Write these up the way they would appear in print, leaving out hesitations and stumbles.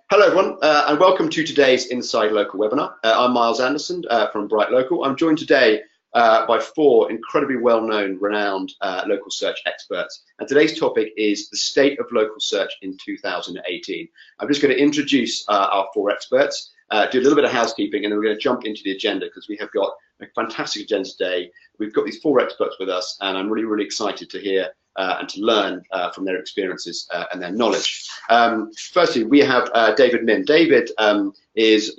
Hello everyone, and welcome to today's InsideLocal webinar. I'm Myles Anderson from BrightLocal. I'm joined today by four incredibly well-known, renowned local search experts. And today's topic is the state of local search in 2018. I'm just going to introduce our four experts, do a little bit of housekeeping, and then we're going to jump into the agenda because we have got a fantastic agenda today. We've got these four experts with us, and I'm really excited to hear and to learn from their experiences and their knowledge. Firstly, we have David Mihm. David is,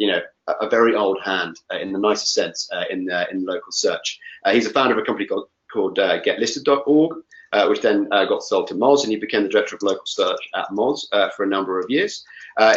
a very old hand in the nicest sense in local search. He's the founder of a company called GetListed.org, which then got sold to Moz, and he became the director of local search at Moz for a number of years.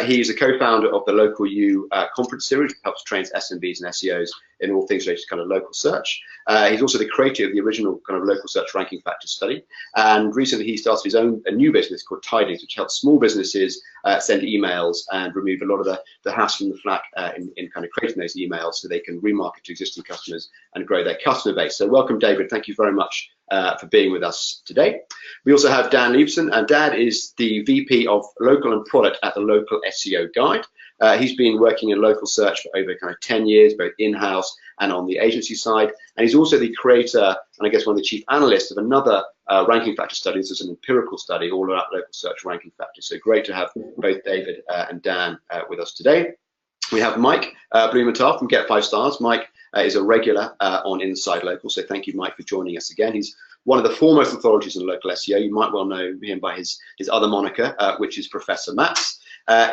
He's a co-founder of the Local U conference series, which helps train SMBs and SEOs in all things related to kind of local search. He's also the creator of the original kind of local search ranking factor study. And recently he started a new business called Tidings, which helps small businesses send emails and remove a lot of the hassle and the flack in kind of creating those emails so they can remarket to existing customers and grow their customer base. So welcome, David. Thank you very much for being with us today. We also have Dan Leibson, and Dan is the VP of Local and Product at the Local SEO Guide. He's been working in local search for over kind of 10 years, both in-house and on the agency side. And he's also the creator, and I guess one of the chief analysts of another ranking factor study. This is an empirical study all about local search ranking factors. So great to have both David and Dan with us today. We have Mike Blumenthal from Get 5 Stars. Mike is a regular on InsideLocal, so thank you, Mike, for joining us again. He's one of the foremost authorities in local SEO. You might well know him by his other moniker, which is Professor Maps.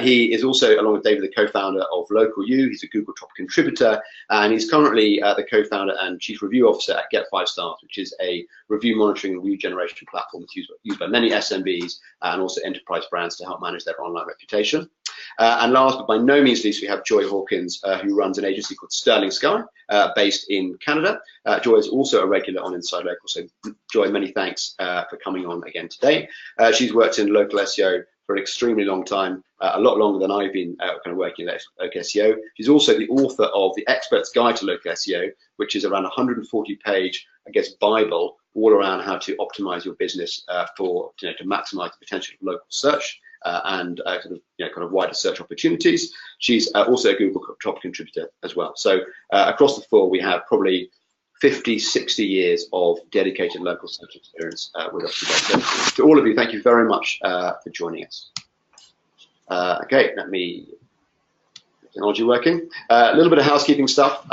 He is also, along with David, the co-founder of Local U. He's a Google top contributor, and he's currently the co-founder and chief review officer at Get 5 Stars, which is a review monitoring and review generation platform that's used by many SMBs and also enterprise brands to help manage their online reputation. And last but by no means least, we have Joy Hawkins, who runs an agency called Sterling Sky, based in Canada. Joy is also a regular on InsideLocal, so Joy, many thanks for coming on again today. She's worked in local SEO for an extremely long time, a lot longer than I've been kind of working in local SEO. She's also the author of The Expert's Guide to Local SEO, which is around a 140-page, I guess, Bible all around how to optimize your business to maximize the potential of local search and kind of wider search opportunities. She's also a Google top contributor as well. So across the four, we have probably 50, 60 years of dedicated local search experience with us today. So to all of you, thank you very much for joining us. Okay, let me get technology working. A little bit of housekeeping stuff.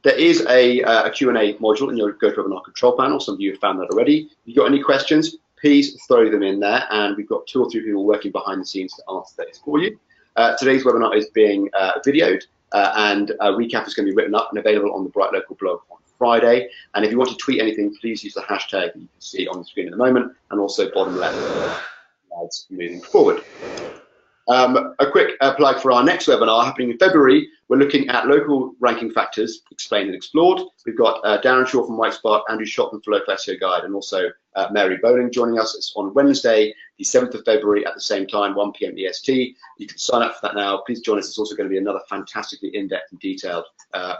There is a Q&A module in your GoToWebinar control panel. Some of you have found that already. If you've got any questions, please throw them in there, and we've got 2 or 3 people working behind the scenes to answer those for you. Today's webinar is being videoed, and a recap is going to be written up and available on the BrightLocal blog on Friday. And if you want to tweet anything, please use the hashtag that you can see on the screen at the moment, and also bottom left slides moving forward. A quick plug for our next webinar happening in February. We're looking at local ranking factors explained and explored. We've got Darren Shaw from Whitespot, Andrew Shotton for Local SEO Guide, and also Mary Bowling joining us. It's on Wednesday, the 7th of February at the same time, 1 p.m. EST. You can sign up for that now. Please join us. It's also going to be another fantastically in-depth and detailed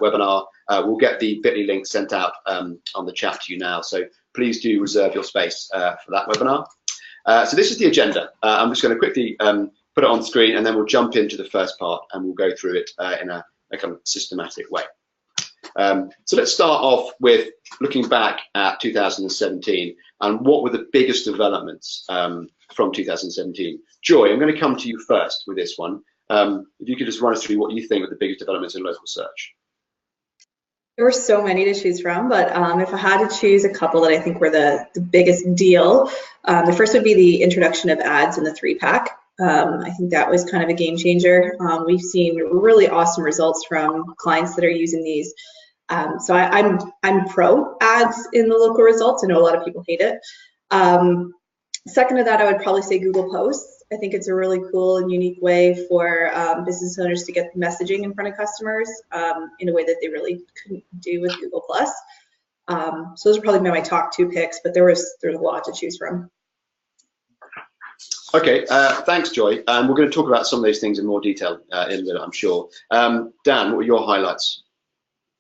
webinar. We'll get the bit.ly link sent out on the chat to you now. So please do reserve your space for that webinar. So this is the agenda. I'm just going to quickly put it on the screen, and then we'll jump into the first part and we'll go through it in a kind of systematic way. So let's start off with looking back at 2017 and what were the biggest developments from 2017. Joy, I'm going to come to you first with this one. If you could just run us through what you think were the biggest developments in local search. There were so many to choose from, but if I had to choose a couple that I think were the biggest deal, the first would be the introduction of ads in the 3-pack. I think that was kind of a game changer. We've seen really awesome results from clients that are using these. So I'm pro ads in the local results. I know a lot of people hate it. Second to that, I would probably say Google Posts. I think it's a really cool and unique way for business owners to get messaging in front of customers in a way that they really couldn't do with Google+. So those are probably my top 2 picks, but there's a lot to choose from. Okay, thanks, Joy. We're going to talk about some of those things in more detail in a minute, I'm sure. Dan, what were your highlights?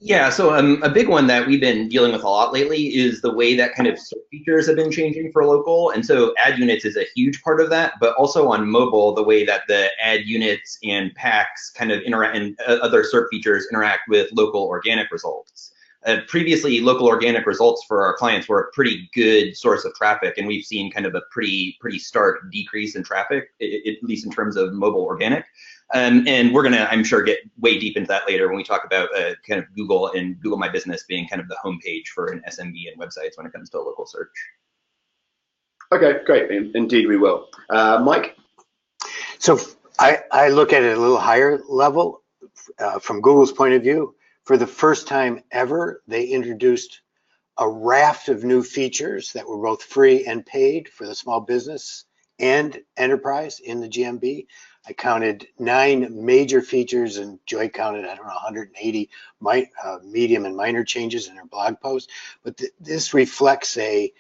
Yeah, so a big one that we've been dealing with a lot lately is the way that kind of search features have been changing for local. And so ad units is a huge part of that, but also on mobile, the way that the ad units and packs kind of interact and other search features interact with local organic results. Previously, local organic results for our clients were a pretty good source of traffic, and we've seen kind of a pretty stark decrease in traffic, at least in terms of mobile organic. And we're gonna, I'm sure, get way deep into that later when we talk about kind of Google and Google My Business being kind of the homepage for an SMB and websites when it comes to local search. Okay, great. Indeed, we will. Mike? So I look at it a little higher level from Google's point of view. For the first time ever, they introduced a raft of new features that were both free and paid for the small business and enterprise in the GMB. I counted 9 major features, and Joy counted, I don't know, 180 medium and minor changes in her blog post. But this reflects a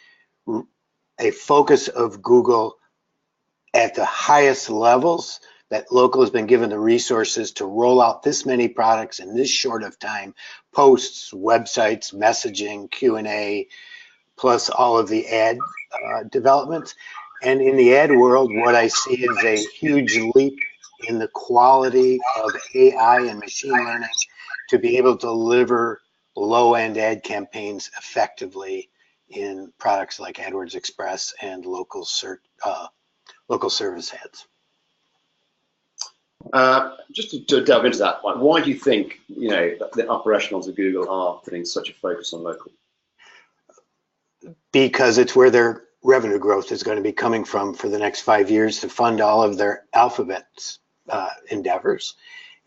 focus of Google at the highest levels, that local has been given the resources to roll out this many products in this short of time: posts, websites, messaging, Q&A, plus all of the ad developments. And in the ad world, what I see is a huge leap in the quality of AI and machine learning to be able to deliver low-end ad campaigns effectively in products like AdWords Express and local search, local service ads. Just to delve into that, why do you think the upper echelons of Google are putting such a focus on local? Because it's where their revenue growth is going to be coming from for the next 5 years to fund all of their alphabet endeavors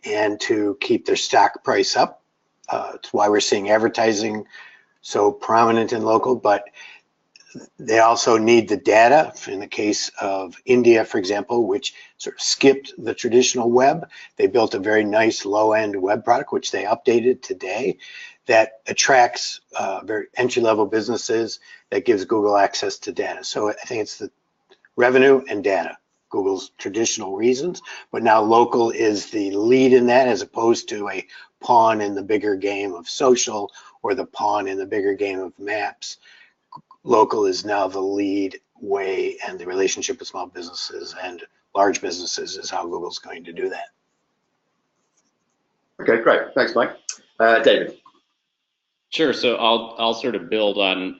and to keep their stock price up. It's why we're seeing advertising so prominent in local, but they also need the data. In the case of India, for example, which sort of skipped the traditional web, they built a very nice low-end web product, which they updated today, that attracts very entry-level businesses, that gives Google access to data. So I think it's the revenue and data, Google's traditional reasons, but now local is the lead in that, as opposed to a pawn in the bigger game of social or the pawn in the bigger game of maps. Local is now the lead way, and the relationship with small businesses and large businesses is how Google's going to do that. Okay, great. Thanks, Mike. David. Sure. So I'll sort of build on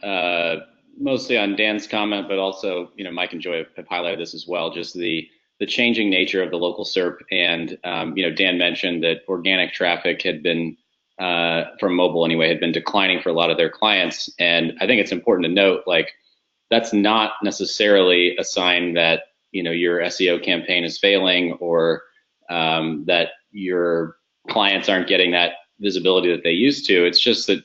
mostly on Dan's comment, but also Mike and Joy have highlighted this as well. Just the changing nature of the local SERP, and Dan mentioned that organic traffic had been from mobile anyway, had been declining for a lot of their clients. And I think it's important to note, like, that's not necessarily a sign that, your SEO campaign is failing, or that your clients aren't getting that visibility that they used to. It's just that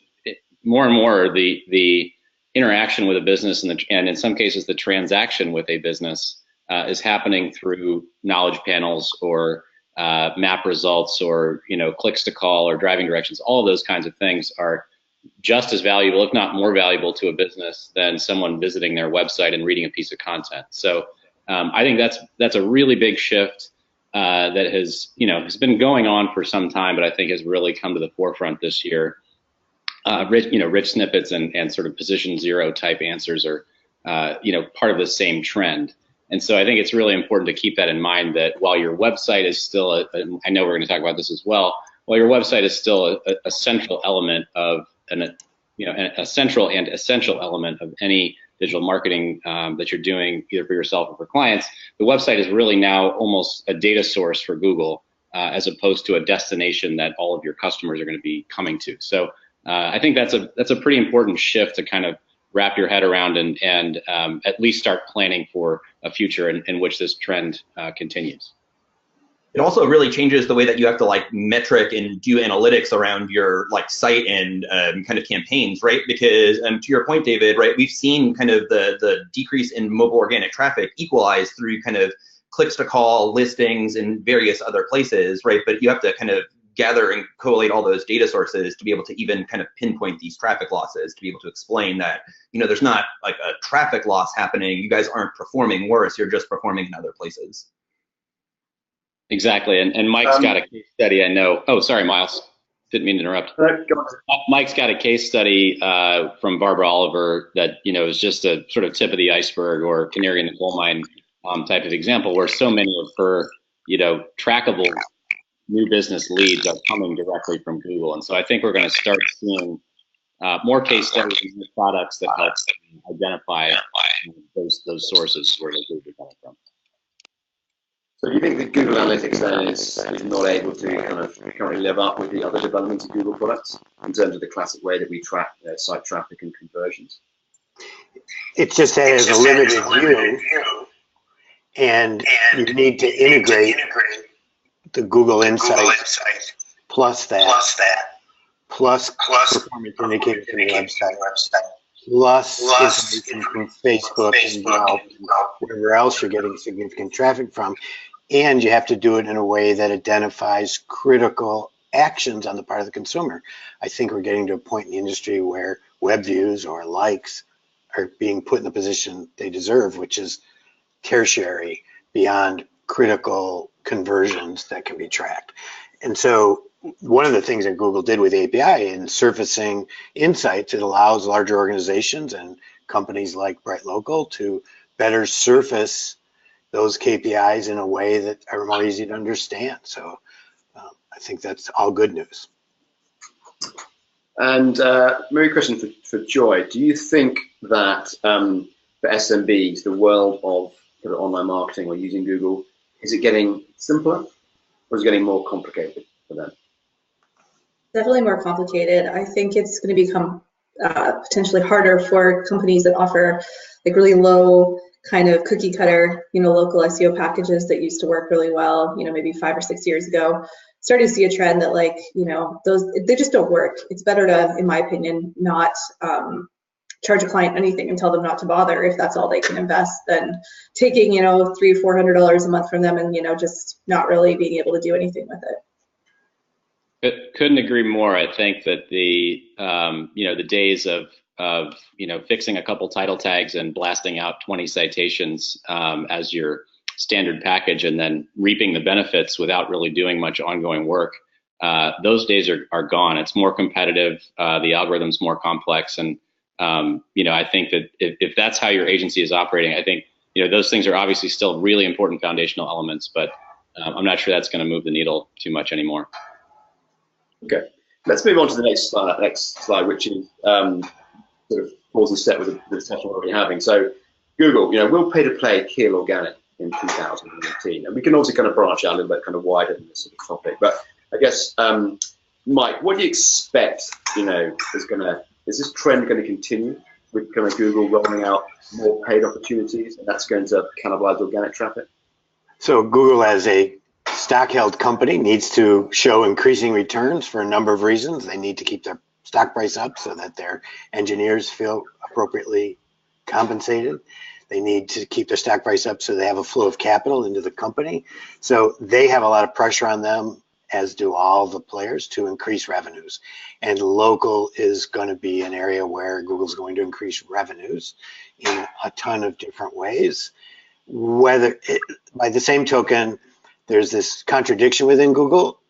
more and more the interaction with a business and in some cases the transaction with a business is happening through knowledge panels or map results, or clicks to call or driving directions. All of those kinds of things are just as valuable, if not more valuable, to a business than someone visiting their website and reading a piece of content. So I think that's a really big shift that has been going on for some time, but I think has really come to the forefront this year. Rich snippets and sort of position zero type answers are part of the same trend. And so I think it's really important to keep that in mind, that while your website is still, I know we're going to talk about this as well, while your website is still a central element of a central and essential element of any digital marketing that you're doing, either for yourself or for clients, the website is really now almost a data source for Google, as opposed to a destination that all of your customers are going to be coming to. So I think that's a pretty important shift to kind of wrap your head around and at least start planning for a future in which this trend continues. It also really changes the way that you have to metric and do analytics around your site and kind of campaigns, right? Because to your point, David, right, we've seen kind of the decrease in mobile organic traffic equalize through kind of clicks to call, listings, and various other places, right? But you have to kind of gather and collate all those data sources to be able to even kind of pinpoint these traffic losses, to be able to explain that, there's not like a traffic loss happening. You guys aren't performing worse. You're just performing in other places. Exactly. And Mike's got a case study, I know. Oh, sorry, Myles. Didn't mean to interrupt. Go on. Mike's got a case study from Barbara Oliver that is just a sort of tip of the iceberg or canary in the coal mine type of example, where so many of her trackable new business leads are coming directly from Google. And so I think we're going to start seeing more case studies and new products that help identify those sources where those leads are coming from. So do you think that Google Analytics then is not able to kind of currently live up with the other developments of Google products in terms of the classic way that we track site traffic and conversions? It just has a limited view, and you need to integrate the Google Insights plus performance indicators from the website, plus information from Facebook and Yelp, wherever else you're getting significant traffic from. And you have to do it in a way that identifies critical actions on the part of the consumer. I think we're getting to a point in the industry where web views or likes are being put in the position they deserve, which is tertiary, beyond critical conversions that can be tracked. And so one of the things that Google did with API in surfacing insights, it allows larger organizations and companies like BrightLocal to better surface those KPIs in a way that are more easy to understand. So I think that's all good news. And maybe a question for Joy. Do you think that for SMBs, the world of online marketing or using Google, is it getting simpler or is it getting more complicated for them? Definitely more complicated. I think it's going to become potentially harder for companies that offer like really low kind of cookie cutter, local SEO packages that used to work really well, maybe 5 or 6 years ago. Starting to see a trend that they just don't work. It's better to, in my opinion, not charge a client anything and tell them not to bother if that's all they can invest, than taking, $300 or $400 a month from them and, just not really being able to do anything with it. Couldn't agree more. I think that the days of fixing a couple title tags and blasting out 20 citations as your standard package and then reaping the benefits without really doing much ongoing work, those days are gone. It's more competitive. The algorithm's more complex, and I think that if that's how your agency is operating, I think those things are obviously still really important foundational elements, but I'm not sure that's going to move the needle too much anymore. Okay, let's move on to the next slide, which is sort of pause and step with the discussion we're already having. So Google, will pay to play kill organic in 2018? And we can also kind of branch out a little bit kind of wider than this sort of topic. But I guess, Mike, what do you expect, is this trend going to continue with kind of Google rolling out more paid opportunities, and that's going to cannibalize organic traffic? So Google, as a stock-held company, needs to show increasing returns for a number of reasons. They need to keep their stock price up so that their engineers feel appropriately compensated. They need to keep their stock price up so they have a flow of capital into the company. So they have a lot of pressure on them, as do all the players, to increase revenues. And local is going to be an area where Google's going to increase revenues in a ton of different ways. By the same token, there's this contradiction within Google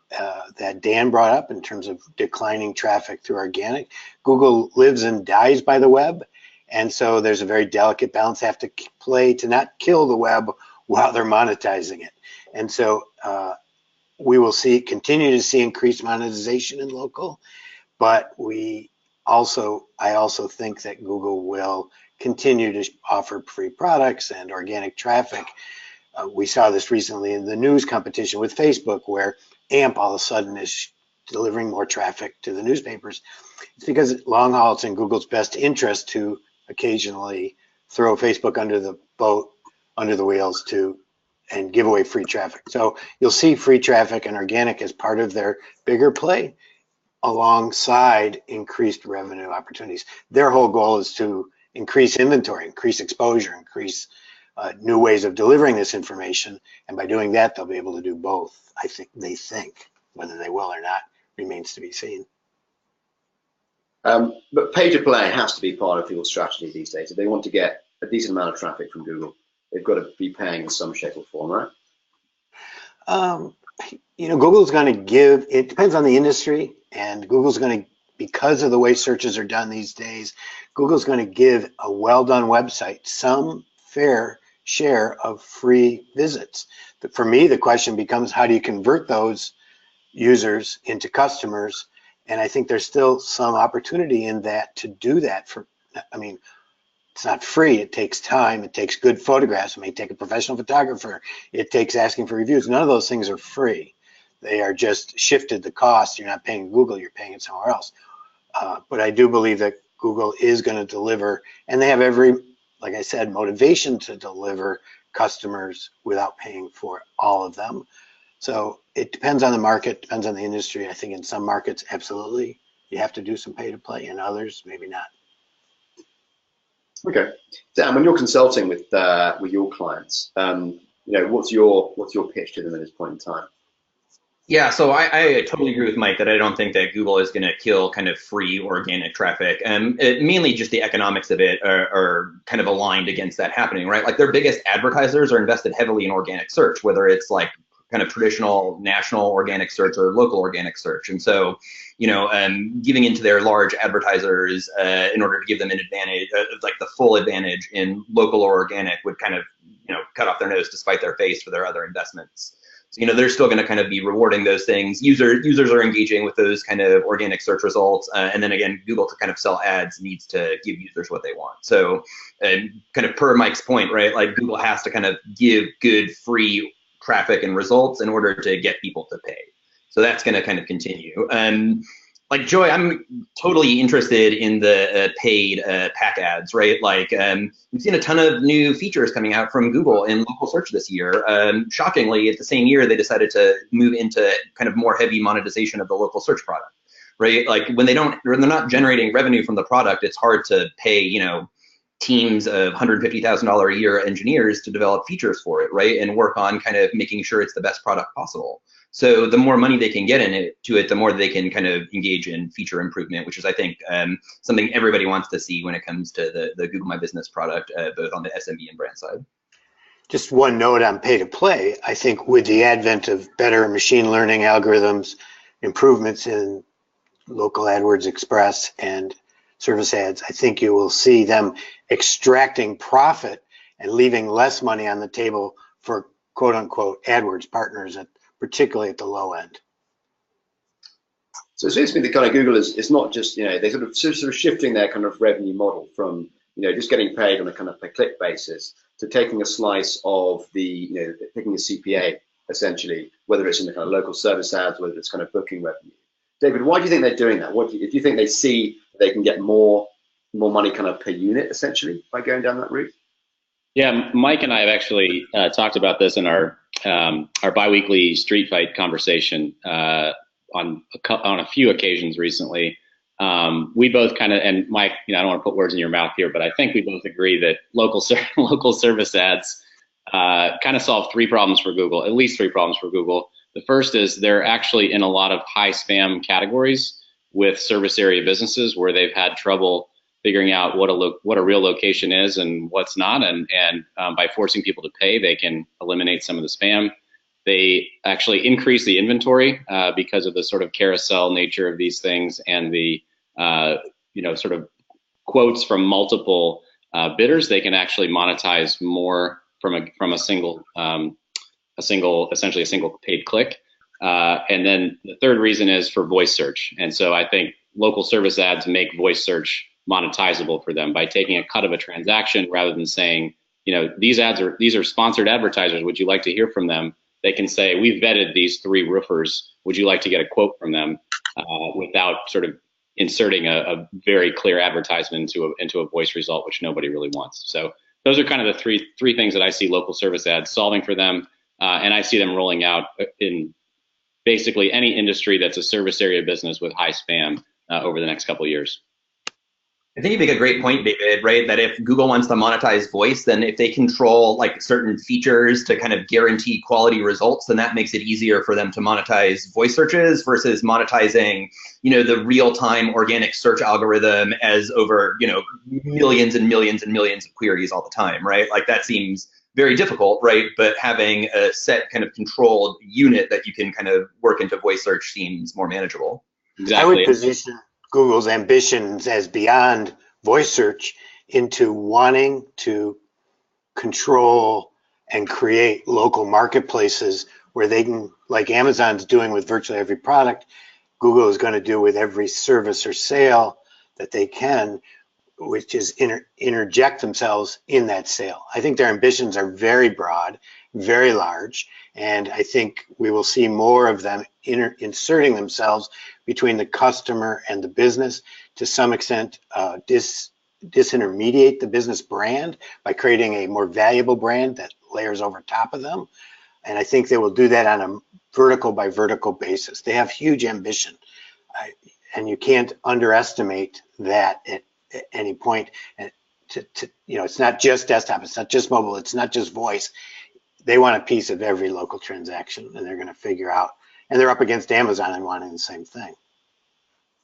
that Dan brought up in terms of declining traffic through organic. Google lives and dies by the web. And so there's a very delicate balance they have to play to not kill the web while they're monetizing it. And so we will continue to see increased monetization in local, but I also think that Google will continue to offer free products and organic traffic. We saw this recently in the news competition with Facebook, where AMP all of a sudden is delivering more traffic to the newspapers. It's because long haul, it's in Google's best interest to occasionally throw Facebook under the boat, under the wheels, and give away free traffic. So you'll see free traffic and organic as part of their bigger play alongside increased revenue opportunities. Their whole goal is to increase inventory, increase exposure, increase new ways of delivering this information. And by doing that, they'll be able to do both. They think. Whether they will or not remains to be seen. But pay to play has to be part of people's strategy these days. If they want to get a decent amount of traffic from Google, they've got to be paying in some shape or form, right? Google's going to give, it depends on the industry, and Google's going to, because of the way searches are done these days, Google's going to give a well-done website some fair share of free visits. For me, the question becomes, how do you convert those users into customers? And I think there's still some opportunity in that to do that. It's not free. It takes time. It takes good photographs. It may take a professional photographer. It takes asking for reviews. None of those things are free. They are just shifted the cost. You're not paying Google, you're paying it somewhere else. But I do believe that Google is going to deliver, and they have every, like I said, motivation to deliver customers without paying for all of them. So it depends on the market, depends on the industry. I think in some markets, absolutely, you have to do some pay to play. In others, maybe not. Okay, Dan, when you're consulting with your clients, what's your pitch to them at this point in time? Yeah, so I totally agree with Mike that I don't think that Google is going to kill kind of free organic traffic. Mainly just the economics of it are kind of aligned against that happening, right? Like their biggest advertisers are invested heavily in organic search, whether it's like kind of traditional national organic search or local organic search. And so, giving into their large advertisers in order to give them an advantage, like the full advantage in local or organic would kind of, cut off their nose to spite their face for their other investments. So, they're still going to kind of be rewarding those things. Users are engaging with those kind of organic search results. And then again, Google to kind of sell ads needs to give users what they want. So kind of per Mike's point, right? Like Google has to kind of give good free traffic and results in order to get people to pay. So that's going to kind of continue. Like Joy, I'm totally interested in the paid pack ads, right? Like we've seen a ton of new features coming out from Google in local search this year. Shockingly, at the same year, they decided to move into kind of more heavy monetization of the local search product, right? Like when they're not generating revenue from the product, it's hard to pay, teams of $150,000 a year engineers to develop features for it, right? And work on kind of making sure it's the best product possible. So the more money they can get into it, the more they can kind of engage in feature improvement, which is, I think, something everybody wants to see when it comes to the Google My Business product, both on the SMB and brand side. Just one note on pay to play. I think with the advent of better machine learning algorithms, improvements in local AdWords Express and service ads, I think you will see them extracting profit and leaving less money on the table for quote unquote AdWords partners, particularly at the low end. So it seems to me that kind of Google is not just, they sort of shifting their kind of revenue model from, just getting paid on a kind of per click basis to taking a slice of the, taking a CPA essentially, whether it's in the kind of local service ads, whether it's kind of booking revenue. David, why do you think they're doing that? If you think they see they can get more money kind of per unit essentially by going down that route? Yeah, Mike and I have actually talked about this in our biweekly street fight conversation on a few occasions recently. We both kind of, and Mike, I don't want to put words in your mouth here, but I think we both agree that local service ads kind of solve three problems for Google, at least three problems for Google. The first is they're actually in a lot of high spam categories with service area businesses where they've had trouble figuring out what a real location is and what's not, and by forcing people to pay, they can eliminate some of the spam. They actually increase the inventory because of the sort of carousel nature of these things and the sort of quotes from multiple bidders. They can actually monetize more from a single essentially a single paid click. And then the third reason is for voice search. And so I think local service ads make voice search monetizable for them by taking a cut of a transaction rather than saying, these are sponsored advertisers. Would you like to hear from them? They can say, we've vetted these 3 roofers. Would you like to get a quote from them without sort of inserting a very clear advertisement into a voice result, which nobody really wants. So those are kind of the three things that I see local service ads solving for them. And I see them rolling out in basically any industry that's a service area business with high spam over the next couple of years. I think you make a great point, David, right? That if Google wants to monetize voice, then if they control like certain features to kind of guarantee quality results, then that makes it easier for them to monetize voice searches versus monetizing, the real-time organic search algorithm as over, millions and millions and millions of queries all the time, right? Like that seems very difficult, right? But having a set kind of controlled unit that you can kind of work into voice search seems more manageable. Exactly. I would position Google's ambitions as beyond voice search into wanting to control and create local marketplaces where they can, like Amazon's doing with virtually every product, Google is going to do with every service or sale that they can, which is interject themselves in that sale. I think their ambitions are very broad, very large, and I think we will see more of them inserting themselves between the customer and the business, to some extent disintermediate the business brand by creating a more valuable brand that layers over top of them. And I think they will do that on a vertical by vertical basis. They have huge ambition, and you can't underestimate that at any point. And it's not just desktop, it's not just mobile, it's not just voice. They want a piece of every local transaction, and they're going to figure out, and they're up against Amazon and wanting the same thing.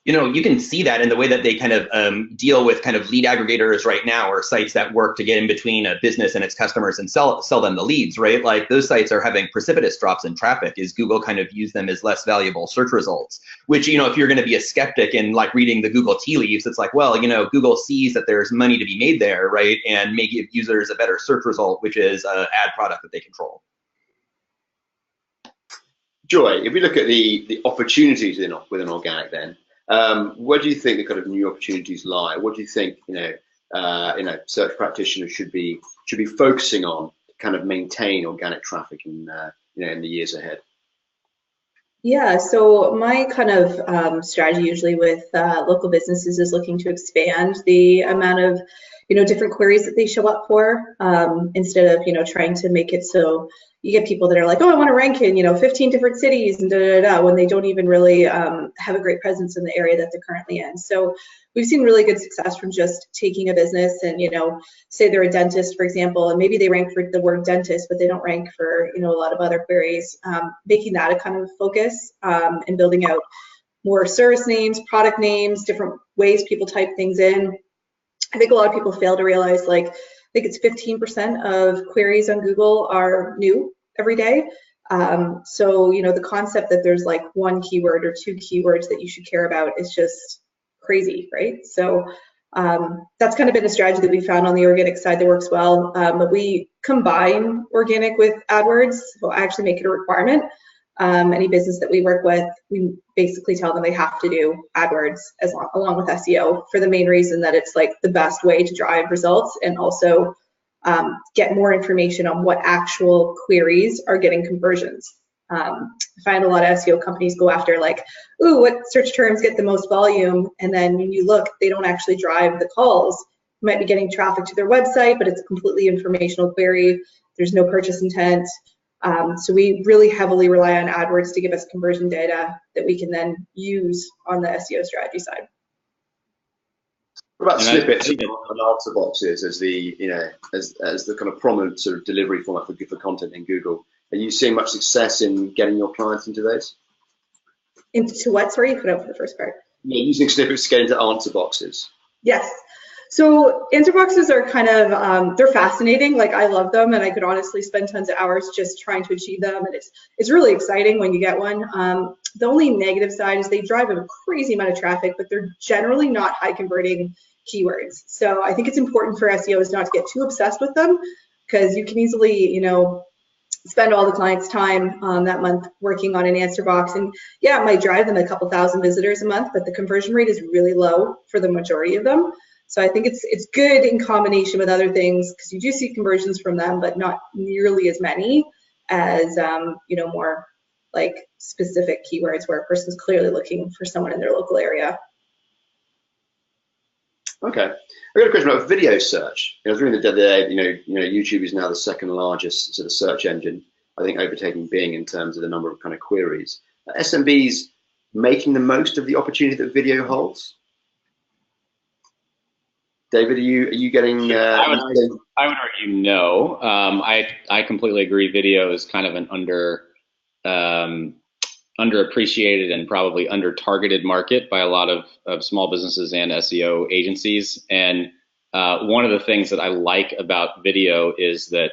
You can see that in the way that they kind of deal with kind of lead aggregators right now, or sites that work to get in between a business and its customers and sell them the leads, right? Like those sites are having precipitous drops in traffic. Is Google kind of use them as less valuable search results? Which, if you're going to be a skeptic and like reading the Google tea leaves, it's like, well, Google sees that there's money to be made there, right? And may give users a better search result, which is an ad product that they control. Joy, if we look at the opportunities within organic, then where do you think the kind of new opportunities lie? What do you think search practitioners should be focusing on to kind of maintain organic traffic in the years ahead? Yeah, so my kind of strategy usually with local businesses is looking to expand the amount of different queries that they show up for, instead of trying to make it so you get people that are like, oh, I want to rank in 15 different cities and when they don't even really have a great presence in the area that they're currently in. So we've seen really good success from just taking a business and say they're a dentist, for example, and maybe they rank for the word dentist, but they don't rank for a lot of other queries. Making that a kind of focus, and building out more service names, product names, different ways people type things in. I think a lot of people fail to realize, like, I think it's 15% of queries on Google are new every day. So, the concept that there's like one keyword or two keywords that you should care about is just crazy, right? So that's kind of been a strategy that we found on the organic side that works well. But we combine organic with AdWords. We'll actually make it a requirement. Any business that we work with, we basically tell them they have to do AdWords along with SEO, for the main reason that it's like the best way to drive results and also get more information on what actual queries are getting conversions. I find a lot of SEO companies go after like, ooh, what search terms get the most volume? And then when you look, they don't actually drive the calls. You might be getting traffic to their website, but it's a completely informational query. There's no purchase intent. So we really heavily rely on AdWords to give us conversion data that we can then use on the SEO strategy side. What about snippets and answer boxes as the as the kind of prominent sort of delivery format for content in Google? Are you seeing much success in getting your clients into those? Into what? Sorry, you put up for the first part. Yeah, using snippets to get into answer boxes. Yes. So answer boxes are kind of, they're fascinating. Like, I love them, and I could honestly spend tons of hours just trying to achieve them. And it's really exciting when you get one. The only negative side is they drive a crazy amount of traffic, but they're generally not high converting keywords. So I think it's important for SEOs not to get too obsessed with them, because you can easily, spend all the client's time that month working on an answer box. And yeah, it might drive them a couple thousand visitors a month, but the conversion rate is really low for the majority of them. So I think it's good in combination with other things, because you do see conversions from them, but not nearly as many as more like specific keywords where a person's clearly looking for someone in their local area. Okay, I got a question about video search. I was reading the other day, YouTube is now the second largest sort of search engine, I think, overtaking Bing in terms of the number of kind of queries. SMBs making the most of the opportunity that video holds? David, are you getting? I would argue no. I completely agree. Video is kind of an underappreciated and probably under-targeted market by a lot of small businesses and SEO agencies. And one of the things that I like about video is that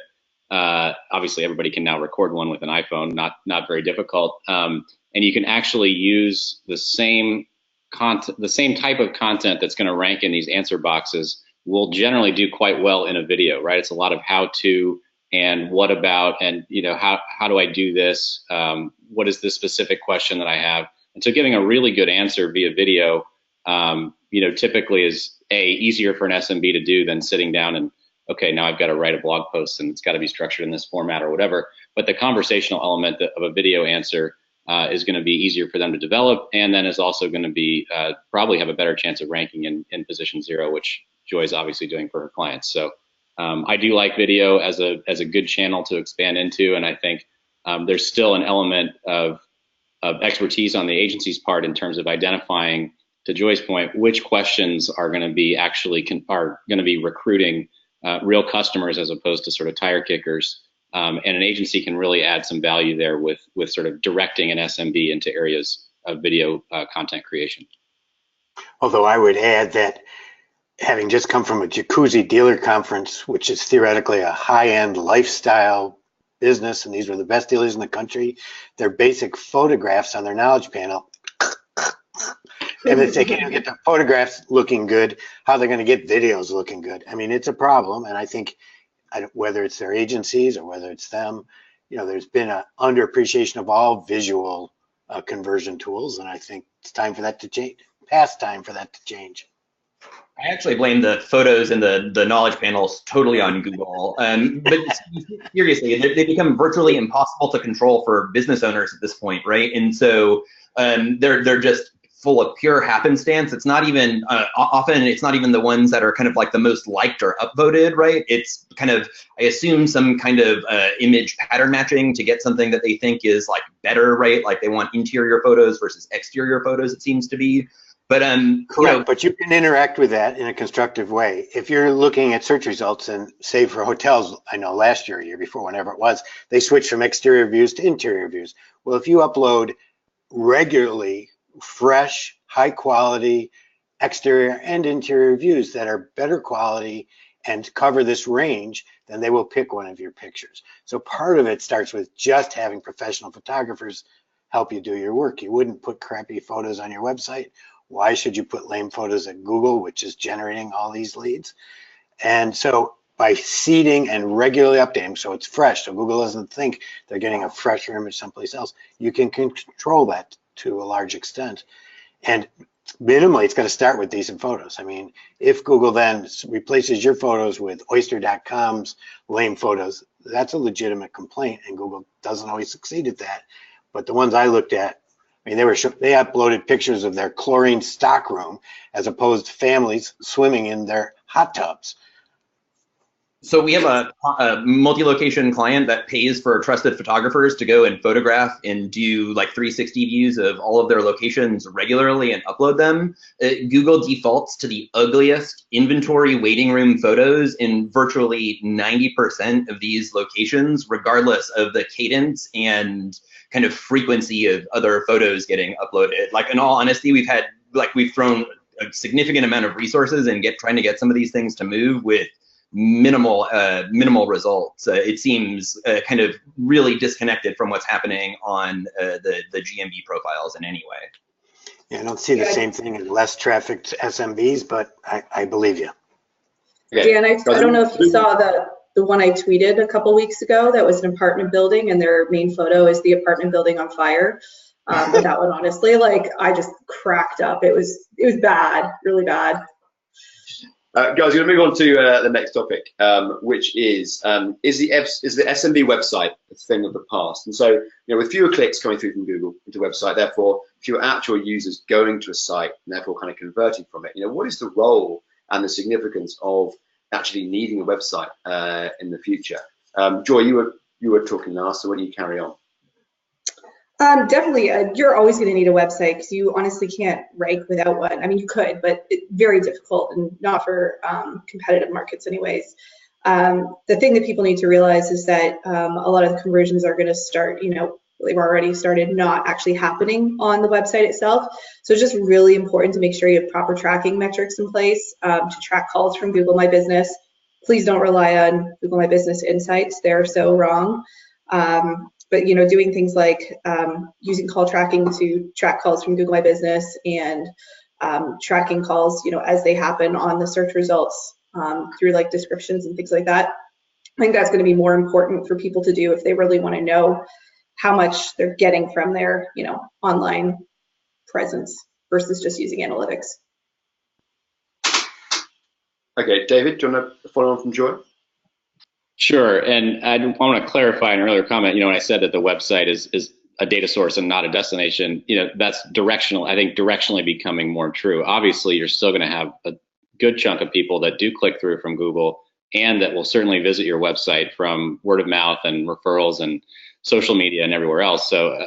Obviously, everybody can now record one with an iPhone, not very difficult. And you can actually use the same content, the same type of content that's going to rank in these answer boxes will generally do quite well in a video, right? It's a lot of how to and what about, and how do I do this? What is the specific question that I have? And so giving a really good answer via video, typically is easier for an SMB to do than sitting down and, okay, now I've got to write a blog post and it's got to be structured in this format or whatever. But the conversational element of a video answer is going to be easier for them to develop, and then is also going to be probably have a better chance of ranking in position 0, which Joy is obviously doing for her clients. So I do like video as a good channel to expand into, and I think there's still an element of expertise on the agency's part in terms of identifying, to Joy's point, which questions are going to be are going to be recruiting real customers as opposed to sort of tire kickers. And an agency can really add some value there with sort of directing an SMB into areas of video content creation. Although I would add that, having just come from a jacuzzi dealer conference, which is theoretically a high-end lifestyle business, and these were the best dealers in the country, their basic photographs on their knowledge panel, and if they can't get the photographs looking good, how they're going to get videos looking good? I mean, it's a problem, and I think whether it's their agencies or whether it's them, there's been an underappreciation of all visual conversion tools, and I think it's time for that to change. Past time for that to change. I actually blame the photos and the knowledge panels totally on Google. But seriously, they become virtually impossible to control for business owners at this point, right? And so they're just full of pure happenstance. It's not even often it's not even the ones that are kind of like the most liked or upvoted, right? It's kind of, I assume, some kind of image pattern matching to get something that they think is like better, right? Like they want interior photos versus exterior photos, it seems to be. But correct, but you can interact with that in a constructive way. If you're looking at search results, and say for hotels, I know last year, year before, whenever it was, they switched from exterior views to interior views. Well, if you upload regularly fresh, high quality exterior and interior views that are better quality and cover this range, then they will pick one of your pictures. So part of it starts with just having professional photographers help you do your work. You wouldn't put crappy photos on your website. Why should you put lame photos at Google, which is generating all these leads? And so by seeding and regularly updating, so it's fresh, so Google doesn't think they're getting a fresher image someplace else, you can control that to a large extent. And minimally, it's going to start with decent photos. I mean, if Google then replaces your photos with Oyster.com's lame photos, that's a legitimate complaint, and Google doesn't always succeed at that. But the ones I looked at, I mean, they uploaded pictures of their chlorine stockroom as opposed to families swimming in their hot tubs. So we have a multi-location client that pays for trusted photographers to go and photograph and do like 360 views of all of their locations regularly and upload them. Google defaults to the ugliest inventory waiting room photos in virtually 90% of these locations, regardless of the cadence and kind of frequency of other photos getting uploaded. Like, in all honesty, we've thrown a significant amount of resources in trying to get some of these things to move with minimal results. It seems kind of really disconnected from what's happening on the GMB profiles in any way. Yeah, I don't see the same thing in less trafficked SMBs, but I believe you. Dan, I don't know if you saw the one I tweeted a couple weeks ago. That was an apartment building, and their main photo is the apartment building on fire. But that one, honestly, like, I just cracked up. It was bad, really bad. Guys, we're going to move on to the next topic, which is the SMB website a thing of the past? And so, with fewer clicks coming through from Google into website, therefore fewer actual users going to a site and therefore kind of converting from it, what is the role and the significance of actually needing a website in the future? Joy, you were talking last, so why don't you carry on? Definitely, you're always going to need a website because you honestly can't rank without one. I mean, you could, but it's very difficult and not for competitive markets anyways. The thing that people need to realize is that a lot of the conversions are going to start, they've already started not actually happening on the website itself. So it's just really important to make sure you have proper tracking metrics in place to track calls from Google My Business, please don't rely on Google My Business Insights. They're so wrong. But doing things like using call tracking to track calls from Google My Business and tracking calls, as they happen on the search results through like descriptions and things like that. I think that's going to be more important for people to do if they really want to know how much they're getting from their, online presence versus just using analytics. Okay, David, do you want to follow on from Joy? Sure, and I want to clarify an earlier comment. When I said that the website is a data source and not a destination, that's directional. I think directionally becoming more true. Obviously, you're still going to have a good chunk of people that do click through from Google and that will certainly visit your website from word of mouth and referrals and social media and everywhere else. So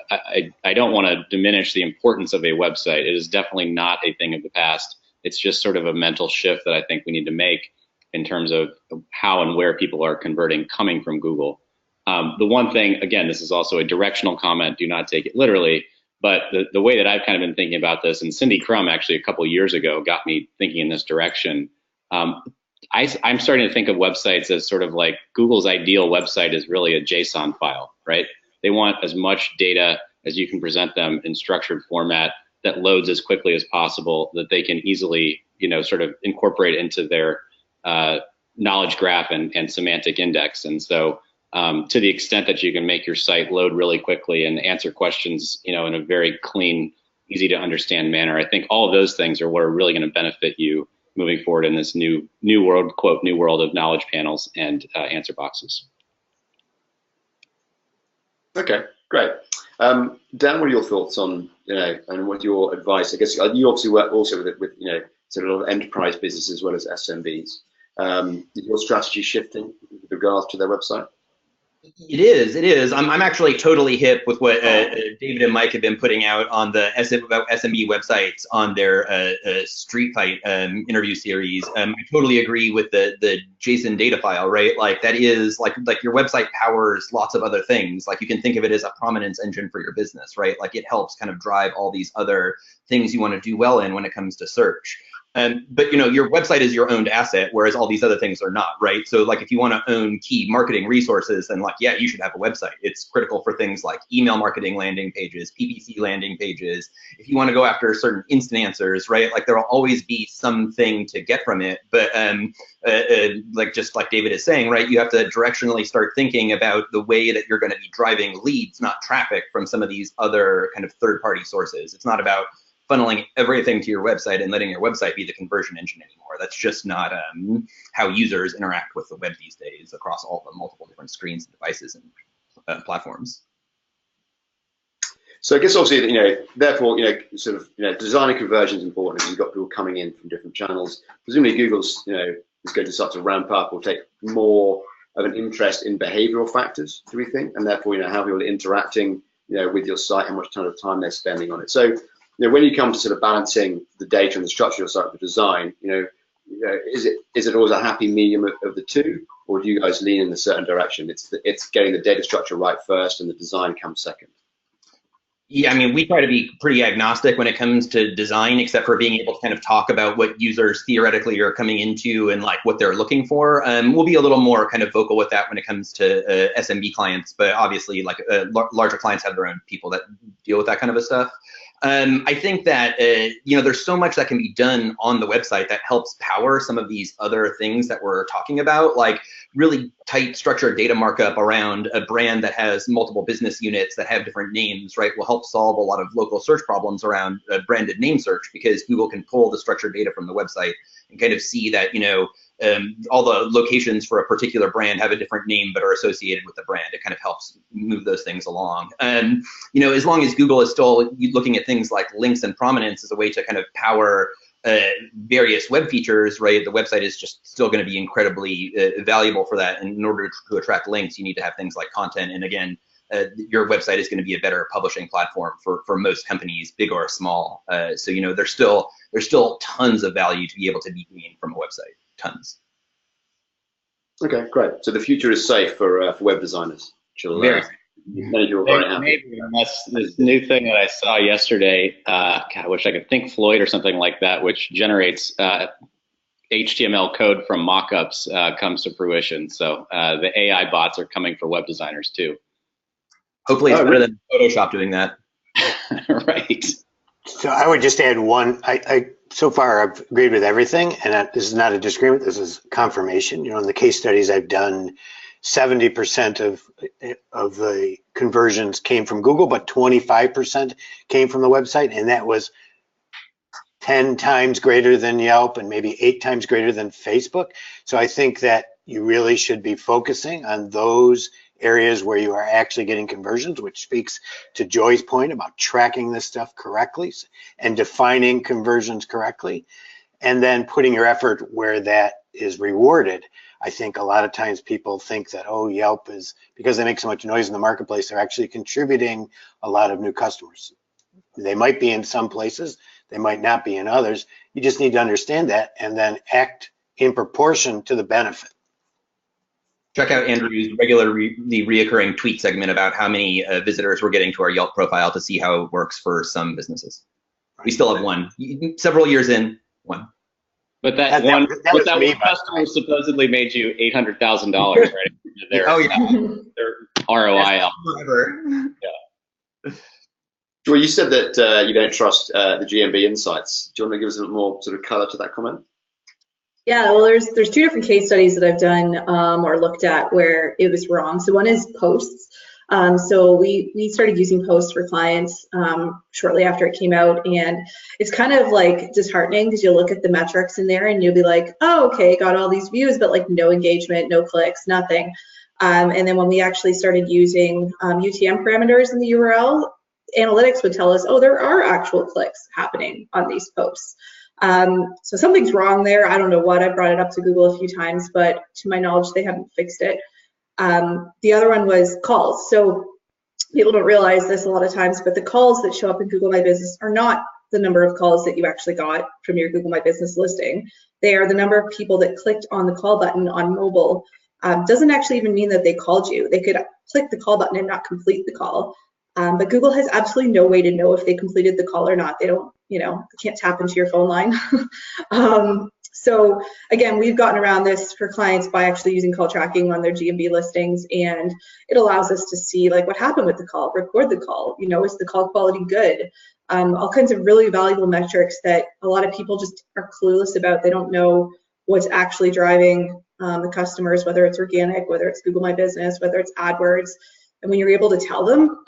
I don't want to diminish the importance of a website. It is definitely not a thing of the past. It's just sort of a mental shift that I think we need to make in terms of how and where people are converting coming from Google. The one thing, again, this is also a directional comment, do not take it literally, but the way that I've kind of been thinking about this, and Cindy Crum actually a couple of years ago got me thinking in this direction. I'm starting to think of websites as sort of like Google's ideal website is really a JSON file, right? They want as much data as you can present them in structured format that loads as quickly as possible, that they can easily, sort of incorporate into their knowledge graph and semantic index. And so to the extent that you can make your site load really quickly and answer questions, in a very clean, easy to understand manner, I think all of those things are what are really going to benefit you moving forward in this new world, quote, new world of knowledge panels and answer boxes. Okay, great. Dan, what are your thoughts on, and what your advice? I guess you obviously work also with sort of a lot of enterprise businesses as well as SMBs. Is your strategy shifting with regards to their website? It is. I'm actually totally hip with what David and Mike have been putting out on the SMB websites on their Street Fight interview series. I totally agree with the JSON data file, right? Like that is like your website powers lots of other things. Like you can think of it as a prominence engine for your business, right? Like it helps kind of drive all these other things you want to do well in when it comes to search. But your website is your owned asset, whereas all these other things are not, right? So like if you want to own key marketing resources, then yeah, you should have a website. It's critical for things like email marketing landing pages, PPC landing pages. If you want to go after certain instant answers, right? Like there will always be something to get from it. But just like David is saying, right? You have to directionally start thinking about the way that you're going to be driving leads, not traffic from some of these other kind of third-party sources. It's not about funneling everything to your website and letting your website be the conversion engine anymore. That's just not how users interact with the web these days across all the multiple different screens and devices and platforms. So I guess obviously, therefore, sort of, designing conversion is important. You've got people coming in from different channels. Presumably Google's, is going to start to ramp up or take more of an interest in behavioral factors, do we think? And therefore, how people are interacting, with your site, how much time they're spending on it. So, when you come to sort of balancing the data and the structure of your site, the design, is it always a happy medium of the two, or do you guys lean in a certain direction? It's getting the data structure right first, and the design comes second. Yeah, I mean, we try to be pretty agnostic when it comes to design, except for being able to kind of talk about what users theoretically are coming into and like what they're looking for. We'll be a little more kind of vocal with that when it comes to SMB clients, but obviously like larger clients have their own people that deal with that kind of a stuff. I think that, there's so much that can be done on the website that helps power some of these other things that we're talking about, like really tight structured data markup around a brand that has multiple business units that have different names, right, will help solve a lot of local search problems around branded name search, because Google can pull the structured data from the website and kind of see that, all the locations for a particular brand have a different name but are associated with the brand. It kind of helps move those things along. And, as long as Google is still looking at things like links and prominence as a way to kind of power various web features, right, the website is just still going to be incredibly valuable for that. And in order to attract links, you need to have things like content. And again, your website is going to be a better publishing platform for most companies, big or small. So, there's still tons of value to be able to be gained from a website. Tons. Okay, great. So the future is safe for web designers. Maybe unless this new thing that I saw yesterday, God, I wish I could think Floyd or something like that, which generates HTML code from mockups comes to fruition. So the AI bots are coming for web designers too. Hopefully it's better than Photoshop doing that. Right. So I would just add one. I so far I've agreed with everything, and this is not a disagreement. This is confirmation. You know, in the case studies I've done, 70% of the conversions came from Google, but 25% came from the website, and that was 10 times greater than Yelp and maybe 8 times greater than Facebook. So I think that you really should be focusing on those areas where you are actually getting conversions, which speaks to Joy's point about tracking this stuff correctly and defining conversions correctly, and then putting your effort where that is rewarded. I think a lot of times people think that, oh, Yelp is, because they make so much noise in the marketplace, they're actually contributing a lot of new customers. They might be in some places, they might not be in others. You just need to understand that and then act in proportion to the benefit. Check out Andrew's regularly reoccurring tweet segment about how many visitors we're getting to our Yelp profile to see how it works for some businesses. We still have one. Several years in, one. But that one customer supposedly made you $800,000, right? Oh yeah. Their ROI. Yeah. Joy, you said that you don't trust the GMB insights. Do you want to give us a little more sort of color to that comment? Yeah, well, there's 2 different case studies that I've done or looked at where it was wrong. So one is posts. So we started using posts for clients shortly after it came out, and it's kind of like disheartening because you'll look at the metrics in there and you'll be like, oh, okay, got all these views, but like no engagement, no clicks, nothing. And then when we actually started using UTM parameters in the URL, analytics would tell us, oh, there are actual clicks happening on these posts. So something's wrong there. I don't know what. I brought it up to Google a few times, but to my knowledge, they haven't fixed it. The other one was calls. So people don't realize this a lot of times, but the calls that show up in Google My Business are not the number of calls that you actually got from your Google My Business listing. They are the number of people that clicked on the call button on mobile. Doesn't actually even mean that they called you. They could click the call button and not complete the call. But Google has absolutely no way to know if they completed the call or not. They don't, they can't tap into your phone line. So again, we've gotten around this for clients by actually using call tracking on their GMB listings, and it allows us to see like what happened with the call, record the call, is the call quality good? All kinds of really valuable metrics that a lot of people just are clueless about. They don't know what's actually driving the customers, whether it's organic, whether it's Google My Business, whether it's AdWords. And when you're able to tell them,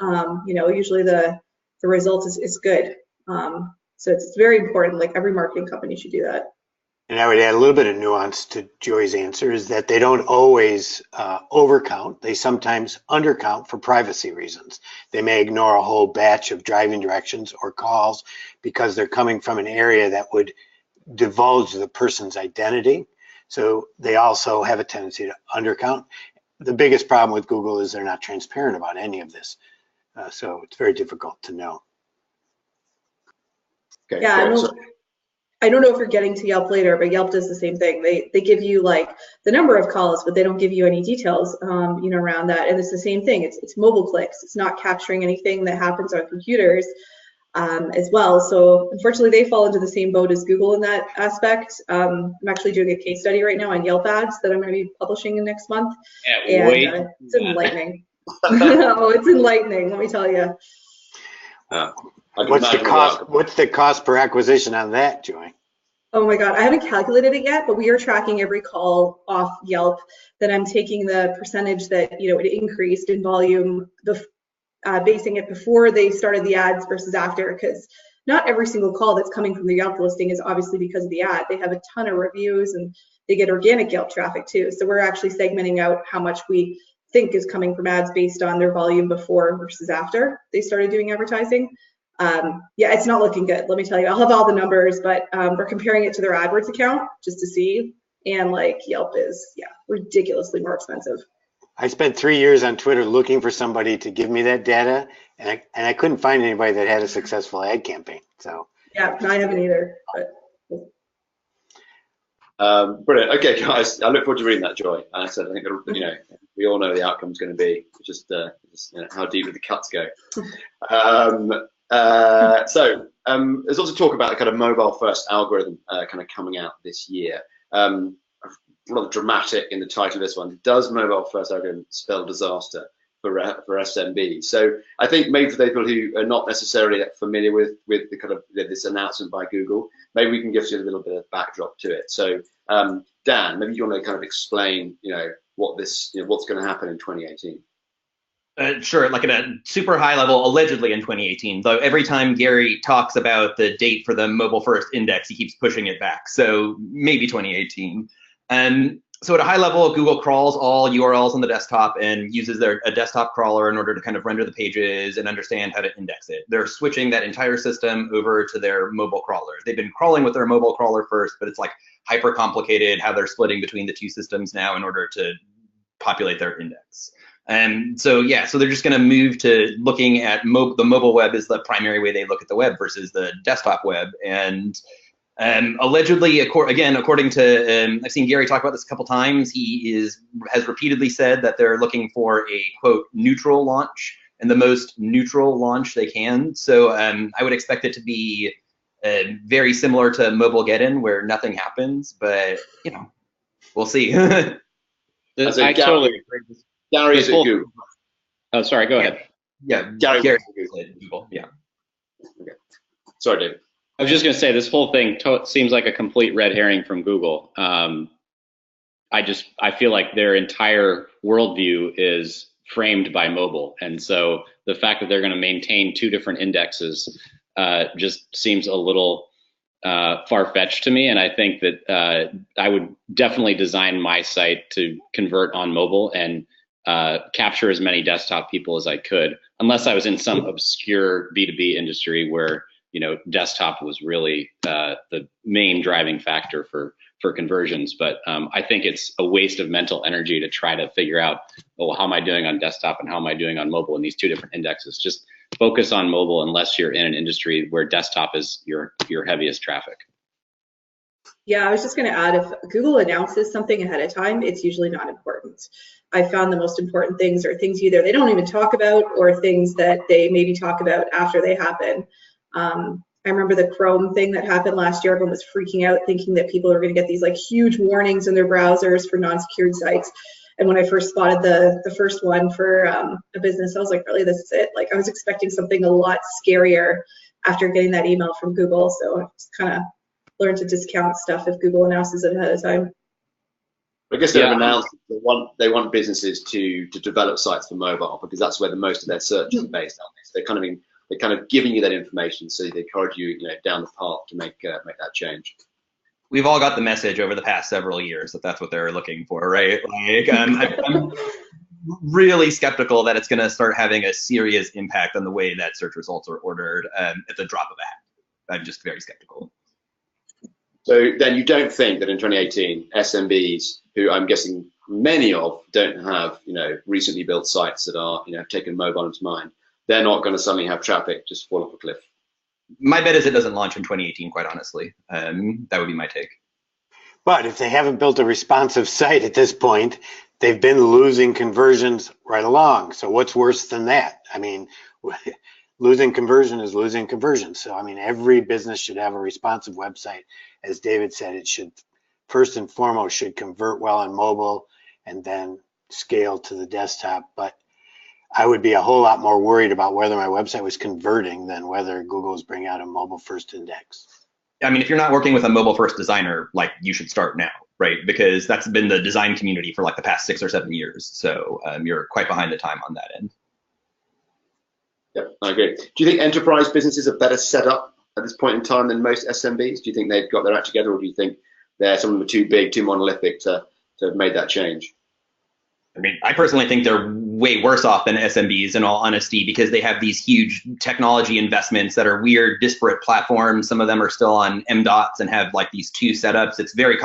usually the result is good. So it's very important, like every marketing company should do that. And I would add a little bit of nuance to Joy's answer is that they don't always overcount. They sometimes undercount for privacy reasons. They may ignore a whole batch of driving directions or calls because they're coming from an area that would divulge the person's identity. So they also have a tendency to undercount. The biggest problem with Google is they're not transparent about any of this. So it's very difficult to know. Okay, yeah, I don't know if you're getting to Yelp later, but Yelp does the same thing. They give you like the number of calls, but they don't give you any details, around that. And it's the same thing. It's mobile clicks. It's not capturing anything that happens on computers as well. So unfortunately, they fall into the same boat as Google in that aspect. I'm actually doing a case study right now on Yelp ads that I'm going to be publishing in next month. And it's enlightening. No, it's enlightening. Let me tell you. What's the cost per acquisition on that, Joy? Oh my God, I haven't calculated it yet, but we are tracking every call off Yelp. Then I'm taking the percentage that it increased in volume, basing it before they started the ads versus after, because not every single call that's coming from the Yelp listing is obviously because of the ad. They have a ton of reviews and they get organic Yelp traffic too. So we're actually segmenting out how much we think is coming from ads based on their volume before versus after they started doing advertising. Yeah, it's not looking good. Let me tell you, I'll have all the numbers, but we're comparing it to their AdWords account just to see. And like Yelp is, ridiculously more expensive. I spent 3 years on Twitter looking for somebody to give me that data, and I couldn't find anybody that had a successful ad campaign. So yeah, I haven't either. But brilliant. Okay, guys, I look forward to reading that, Joy. I said, I think we all know the outcome's going to be just how deep the cuts go. So there's also talk about the kind of mobile first algorithm kind of coming out this year. rather dramatic in the title of this one. Does mobile first algorithm spell disaster for SMBs? So I think maybe for those people who are not necessarily familiar with the kind of this announcement by Google, maybe we can give you a little bit of backdrop to it. So Dan, maybe you want to kind of explain, what this, what's going to happen in 2018. Sure, like at a super high level, allegedly in 2018, though every time Gary talks about the date for the mobile first index, he keeps pushing it back. So maybe 2018. So at a high level, Google crawls all URLs on the desktop and uses a desktop crawler in order to kind of render the pages and understand how to index it. They're switching that entire system over to their mobile crawlers. They've been crawling with their mobile crawler first, but it's like hyper complicated how they're splitting between the two systems now in order to populate their index. So they're just going to move to looking at the mobile web is the primary way they look at the web versus the desktop web. And allegedly, according to, I've seen Gary talk about this a couple times, he has repeatedly said that they're looking for a, quote, neutral launch and the most neutral launch they can. So I would expect it to be very similar to mobile get-in where nothing happens, but, we'll see. I totally agree. Gary is at Google. Oh, sorry, go ahead. Yeah, Gary is at Google, yeah. Okay. Sorry, David. I was just going to say this whole thing seems like a complete red herring from Google. I feel like their entire worldview is framed by mobile, and so the fact that they're going to maintain two different indexes just seems a little far-fetched to me. And I think that I would definitely design my site to convert on mobile and capture as many desktop people as I could, unless I was in some obscure B2B industry where desktop was really the main driving factor for conversions. But I think it's a waste of mental energy to try to figure out, well, how am I doing on desktop and how am I doing on mobile in these two different indexes? Just focus on mobile unless you're in an industry where desktop is your heaviest traffic. Yeah, I was just going to add, if Google announces something ahead of time, it's usually not important. I found the most important things are things either they don't even talk about or things that they maybe talk about after they happen. I remember the Chrome thing that happened last year. Everyone was freaking out thinking that people are going to get these like huge warnings in their browsers for non-secured sites. And when I first spotted the first one for a business, I was like, really, this is it? Like I was expecting something a lot scarier after getting that email from Google. So I just kind of learned to discount stuff if Google announces it ahead of time. I guess they've announced they want businesses to develop sites for mobile because that's where the most of their search is based on. So they're kind of giving you that information, so they encourage you, down the path to make that change. We've all got the message over the past several years that that's what they're looking for, right? Like, I'm really skeptical that it's going to start having a serious impact on the way that search results are ordered at the drop of a hat. I'm just very skeptical. So then you don't think that in 2018, SMBs, who I'm guessing many of don't have, recently built sites that are, have taken mobile into mind, they're not going to suddenly have traffic just fall off a cliff? My bet is it doesn't launch in 2018, quite honestly. That would be my take. But if they haven't built a responsive site at this point, they've been losing conversions right along. So what's worse than that? I mean, losing conversion is losing conversion. So, I mean, every business should have a responsive website. As David said, it should, first and foremost, should convert well on mobile and then scale to the desktop. But I would be a whole lot more worried about whether my website was converting than whether Google's bringing out a mobile first index. I mean, if you're not working with a mobile first designer, like you should start now, right? Because that's been the design community for like the past 6 or 7 years. So you're quite behind the time on that end. Yeah, I agree. Do you think enterprise businesses are better set up at this point in time than most SMBs? Do you think they've got their act together, or do you think some of them are too big, too monolithic to have made that change? I mean, I personally think they're way worse off than SMBs in all honesty, because they have these huge technology investments that are weird, disparate platforms. Some of them are still on MDOTs and have like these two setups. It's very,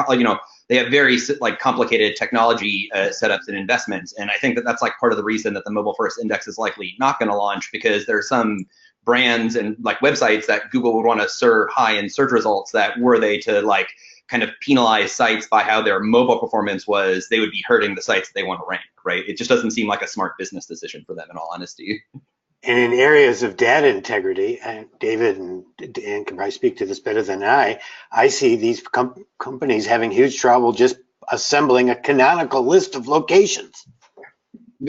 they have very like complicated technology setups and investments. And I think that that's like part of the reason that the mobile first index is likely not going to launch, because there are some brands and like websites that Google would want to serve high in search results that were they to like kind of penalize sites by how their mobile performance was, they would be hurting the sites that they want to rank, right? It just doesn't seem like a smart business decision for them in all honesty. And in areas of data integrity, and David and Dan can probably speak to this better than I see these companies having huge trouble just assembling a canonical list of locations.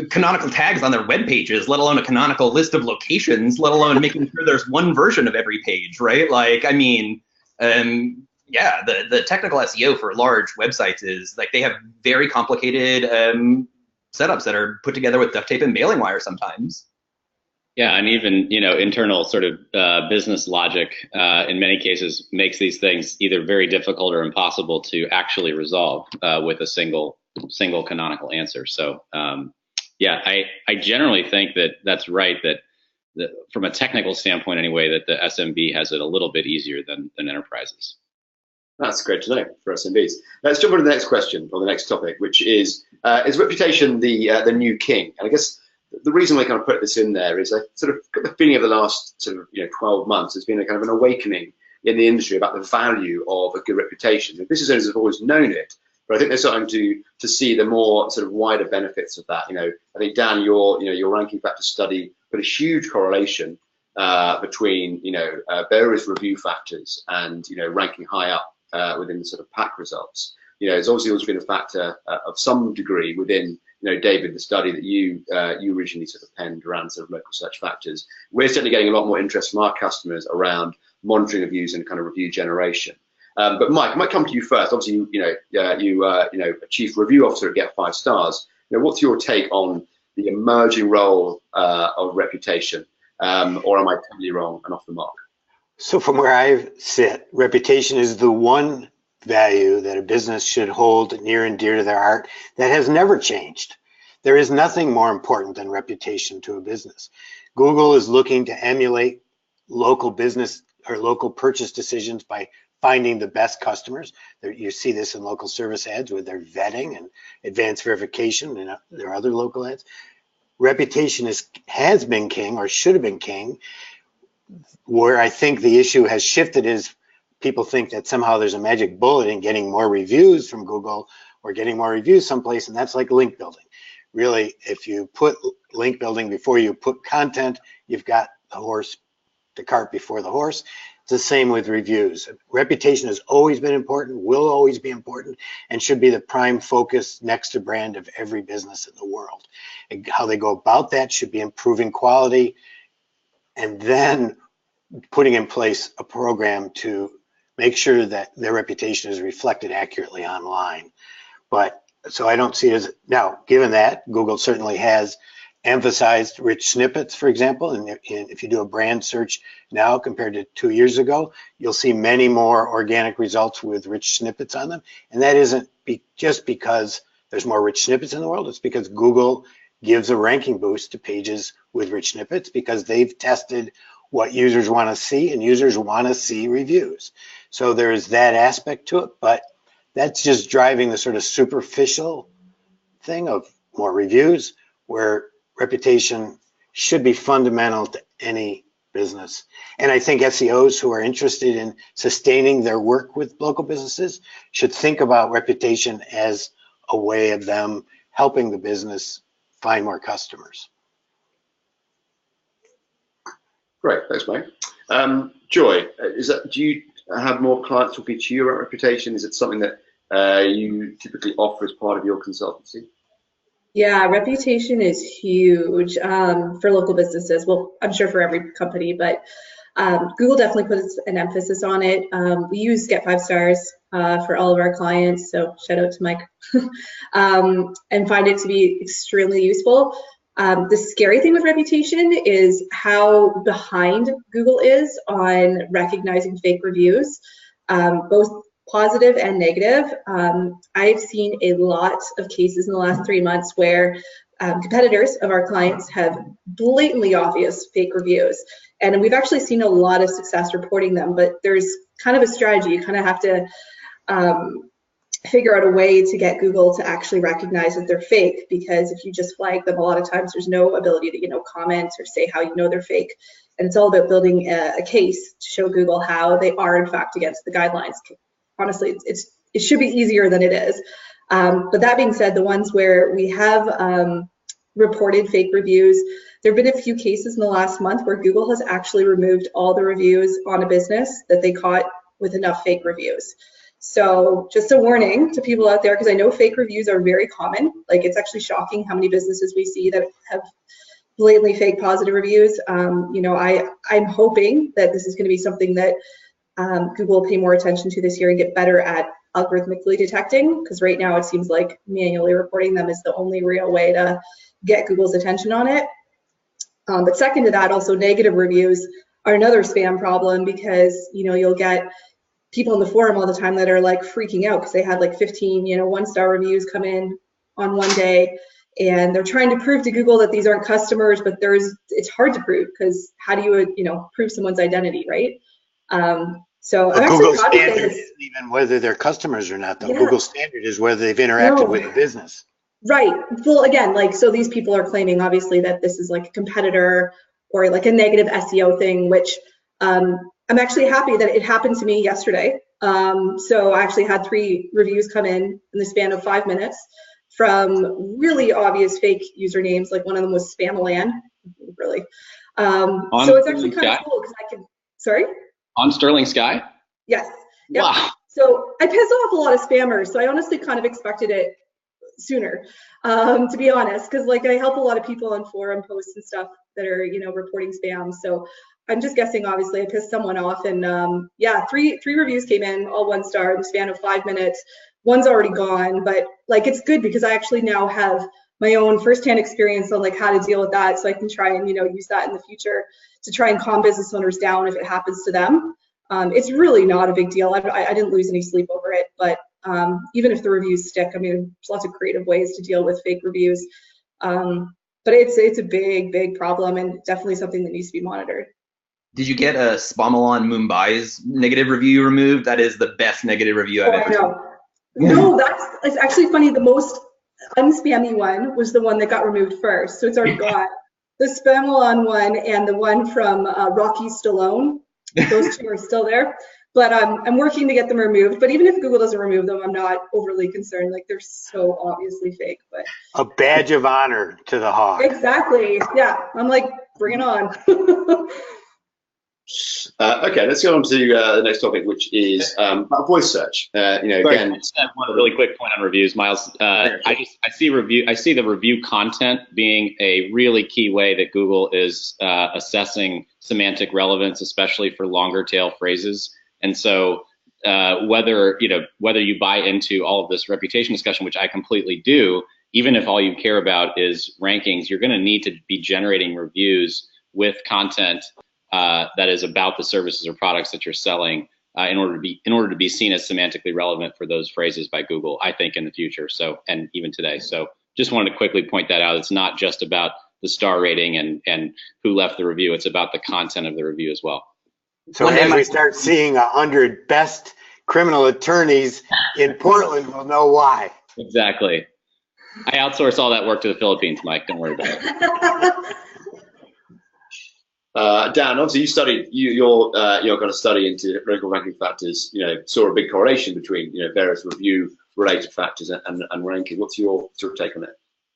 Canonical tags on their web pages, let alone a canonical list of locations, let alone making sure there's one version of every page, right? Like, I mean, yeah, the technical SEO for large websites is like they have very complicated setups that are put together with duct tape and mailing wire sometimes. Yeah, and even internal sort of business logic in many cases makes these things either very difficult or impossible to actually resolve with a single canonical answer. So yeah, I generally think that that's right. That from a technical standpoint, anyway, that the SMB has it a little bit easier than enterprises. That's great to know for SMBs. Let's jump on to the next question or the next topic, which is reputation the new king? And I guess the reason we kind of put this in there is I sort of got the feeling of the last sort of 12 months has been a kind of an awakening in the industry about the value of a good reputation. The business owners have always known it, but I think they're starting to see the more sort of wider benefits of that. I think Dan, your ranking factor study put a huge correlation between various review factors and ranking high up within the sort of pack results. It's obviously always been a factor of some degree within David, the study that you originally sort of penned around sort of local search factors. We're certainly getting a lot more interest from our customers around monitoring reviews and kind of review generation. But Mike, I might come to you first. Obviously, you a chief review officer at Get 5 Stars. What's your take on the emerging role of reputation, or am I totally wrong and off the mark? So from where I sit, reputation is the one value that a business should hold near and dear to their heart that has never changed. There is nothing more important than reputation to a business. Google is looking to emulate local business or local purchase decisions by finding the best customers. You see this in local service ads with their vetting and advanced verification, and there are other local ads. Reputation has been king, or should have been king. Where I think the issue has shifted is people think that somehow there's a magic bullet in getting more reviews from Google or getting more reviews someplace, and that's like link building. Really, if you put link building before you put content, you've got the cart before the horse. It's the same with reviews. Reputation has always been important, will always be important, and should be the prime focus next to brand of every business in the world. And how they go about that should be improving quality and then putting in place a program to make sure that their reputation is reflected accurately online. But so I don't see it as, now, given that, Google certainly has emphasized rich snippets, for example, and if you do a brand search now compared to 2 years ago, you'll see many more organic results with rich snippets on them. And that isn't just because there's more rich snippets in the world, it's because Google gives a ranking boost to pages with rich snippets because they've tested what users want to see, and users want to see reviews. So there is that aspect to it, but that's just driving the sort of superficial thing of more reviews, where reputation should be fundamental to any business. And I think SEOs who are interested in sustaining their work with local businesses should think about reputation as a way of them helping the business find more customers. Great, thanks, Mike. Joy, do you have more clients talking to you about reputation? Is it something that you typically offer as part of your consultancy? Yeah, reputation is huge for local businesses. Well, I'm sure for every company, but Google definitely puts an emphasis on it. We use Get 5 Stars for all of our clients, so shout out to Mike, and find it to be extremely useful. The scary thing with reputation is how behind Google is on recognizing fake reviews, both positive and negative. I've seen a lot of cases in the last 3 months where competitors of our clients have blatantly obvious fake reviews. And we've actually seen a lot of success reporting them, but there's kind of a strategy. You kind of have to figure out a way to get Google to actually recognize that they're fake, because if you just flag them, a lot of times there's no ability to comment or say how you know they're fake. And it's all about building a case to show Google how they are in fact against the guidelines. Honestly, it should be easier than it is. But that being said, the ones where we have reported fake reviews. There have been a few cases in the last month where Google has actually removed all the reviews on a business that they caught with enough fake reviews. So just a warning to people out there, because I know fake reviews are very common. Like, it's actually shocking how many businesses we see that have blatantly fake positive reviews. You know, I'm hoping that this is going to be something that Google will pay more attention to this year and get better at algorithmically detecting, because right now it seems like manually reporting them is the only real way to get Google's attention on it. But second to that, also negative reviews are another spam problem, because, you know, you'll get people in the forum all the time that are like freaking out because they had like 15, you know, 1-star reviews come in on one day, and they're trying to prove to Google that these aren't customers, but it's hard to prove, because how do you, you know, prove someone's identity, right? So I'm actually Google proud to say standard this. isn't even whether they're customers or not, though. Yeah. Google standard is whether they've interacted with the business. Right. Well, again, like, so these people are claiming obviously that this is like a competitor or like a negative SEO thing, which I'm actually happy that it happened to me yesterday. So I actually had 3 reviews come in the span of 5 minutes from really obvious fake usernames. Like, one of them was Spamaland, really. So it's actually kind of cool because I can, sorry? On Sterling Sky? Yes. Yep. Wow. So I piss off a lot of spammers. So I honestly kind of expected it sooner, to be honest, because like I help a lot of people on forum posts and stuff that are, you know, reporting spam. So I'm just guessing, obviously, I pissed someone off, and yeah, three reviews came in, all 1-star in the span of 5 minutes. One's already gone, but like, it's good because I actually now have my own firsthand experience on like how to deal with that, so I can try and, you know, use that in the future to try and calm business owners down if it happens to them. It's really not a big deal. I didn't lose any sleep over it, but even if the reviews stick, I mean, there's lots of creative ways to deal with fake reviews. But it's a big problem, and definitely something that needs to be monitored. Did you get a Spamalon Mumbai's negative review removed? That is the best negative review I've ever seen. No, it's actually funny. The most unspammy one was the one that got removed first, so it's already gone. The Spamalon one and the one from Rocky Stallone, those 2 are still there. But I'm working to get them removed. But even if Google doesn't remove them, I'm not overly concerned. Like, they're so obviously fake. But a badge of honor to the hawk. Exactly. Yeah. I'm like, bring it on. Okay, let's go on to the next topic, which is about voice search. You know, again, one really quick point on reviews, Myles. I see the review content being a really key way that Google is assessing semantic relevance, especially for longer tail phrases. And so whether you buy into all of this reputation discussion, which I completely do, even if all you care about is rankings, you're going to need to be generating reviews with content that is about the services or products that you're selling in order to be seen as semantically relevant for those phrases by Google, I think, in the future. So, and even today. So just wanted to quickly point that out. It's not just about the star rating and who left the review. It's about the content of the review as well. So as we start seeing 100 best criminal attorneys in Portland, we'll know why. Exactly. I outsource all that work to the Philippines, Mike. Don't worry about it. Dan, obviously you're going to study into local ranking factors. You know, saw a big correlation between, you know, various review-related factors and ranking. What's your sort of take on it?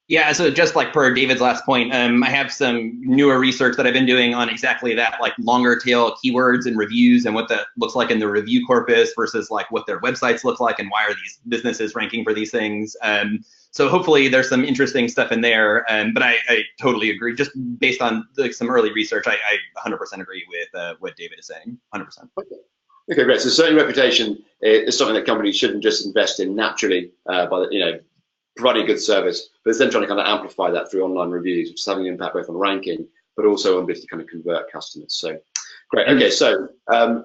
Yeah, so just like per David's last point, I have some newer research that I've been doing on exactly that, like longer tail keywords and reviews and what that looks like in the review corpus versus like what their websites look like and why are these businesses ranking for these things. So hopefully there's some interesting stuff in there, but I totally agree. Just based on like some early research, I 100% agree with what David is saying, 100%. Okay, great. So certainly reputation is something that companies shouldn't just invest in naturally by the, you know, providing a good service, but it's then trying to kind of amplify that through online reviews, which is having an impact both on ranking, but also on ability to kind of convert customers. So great. Okay, so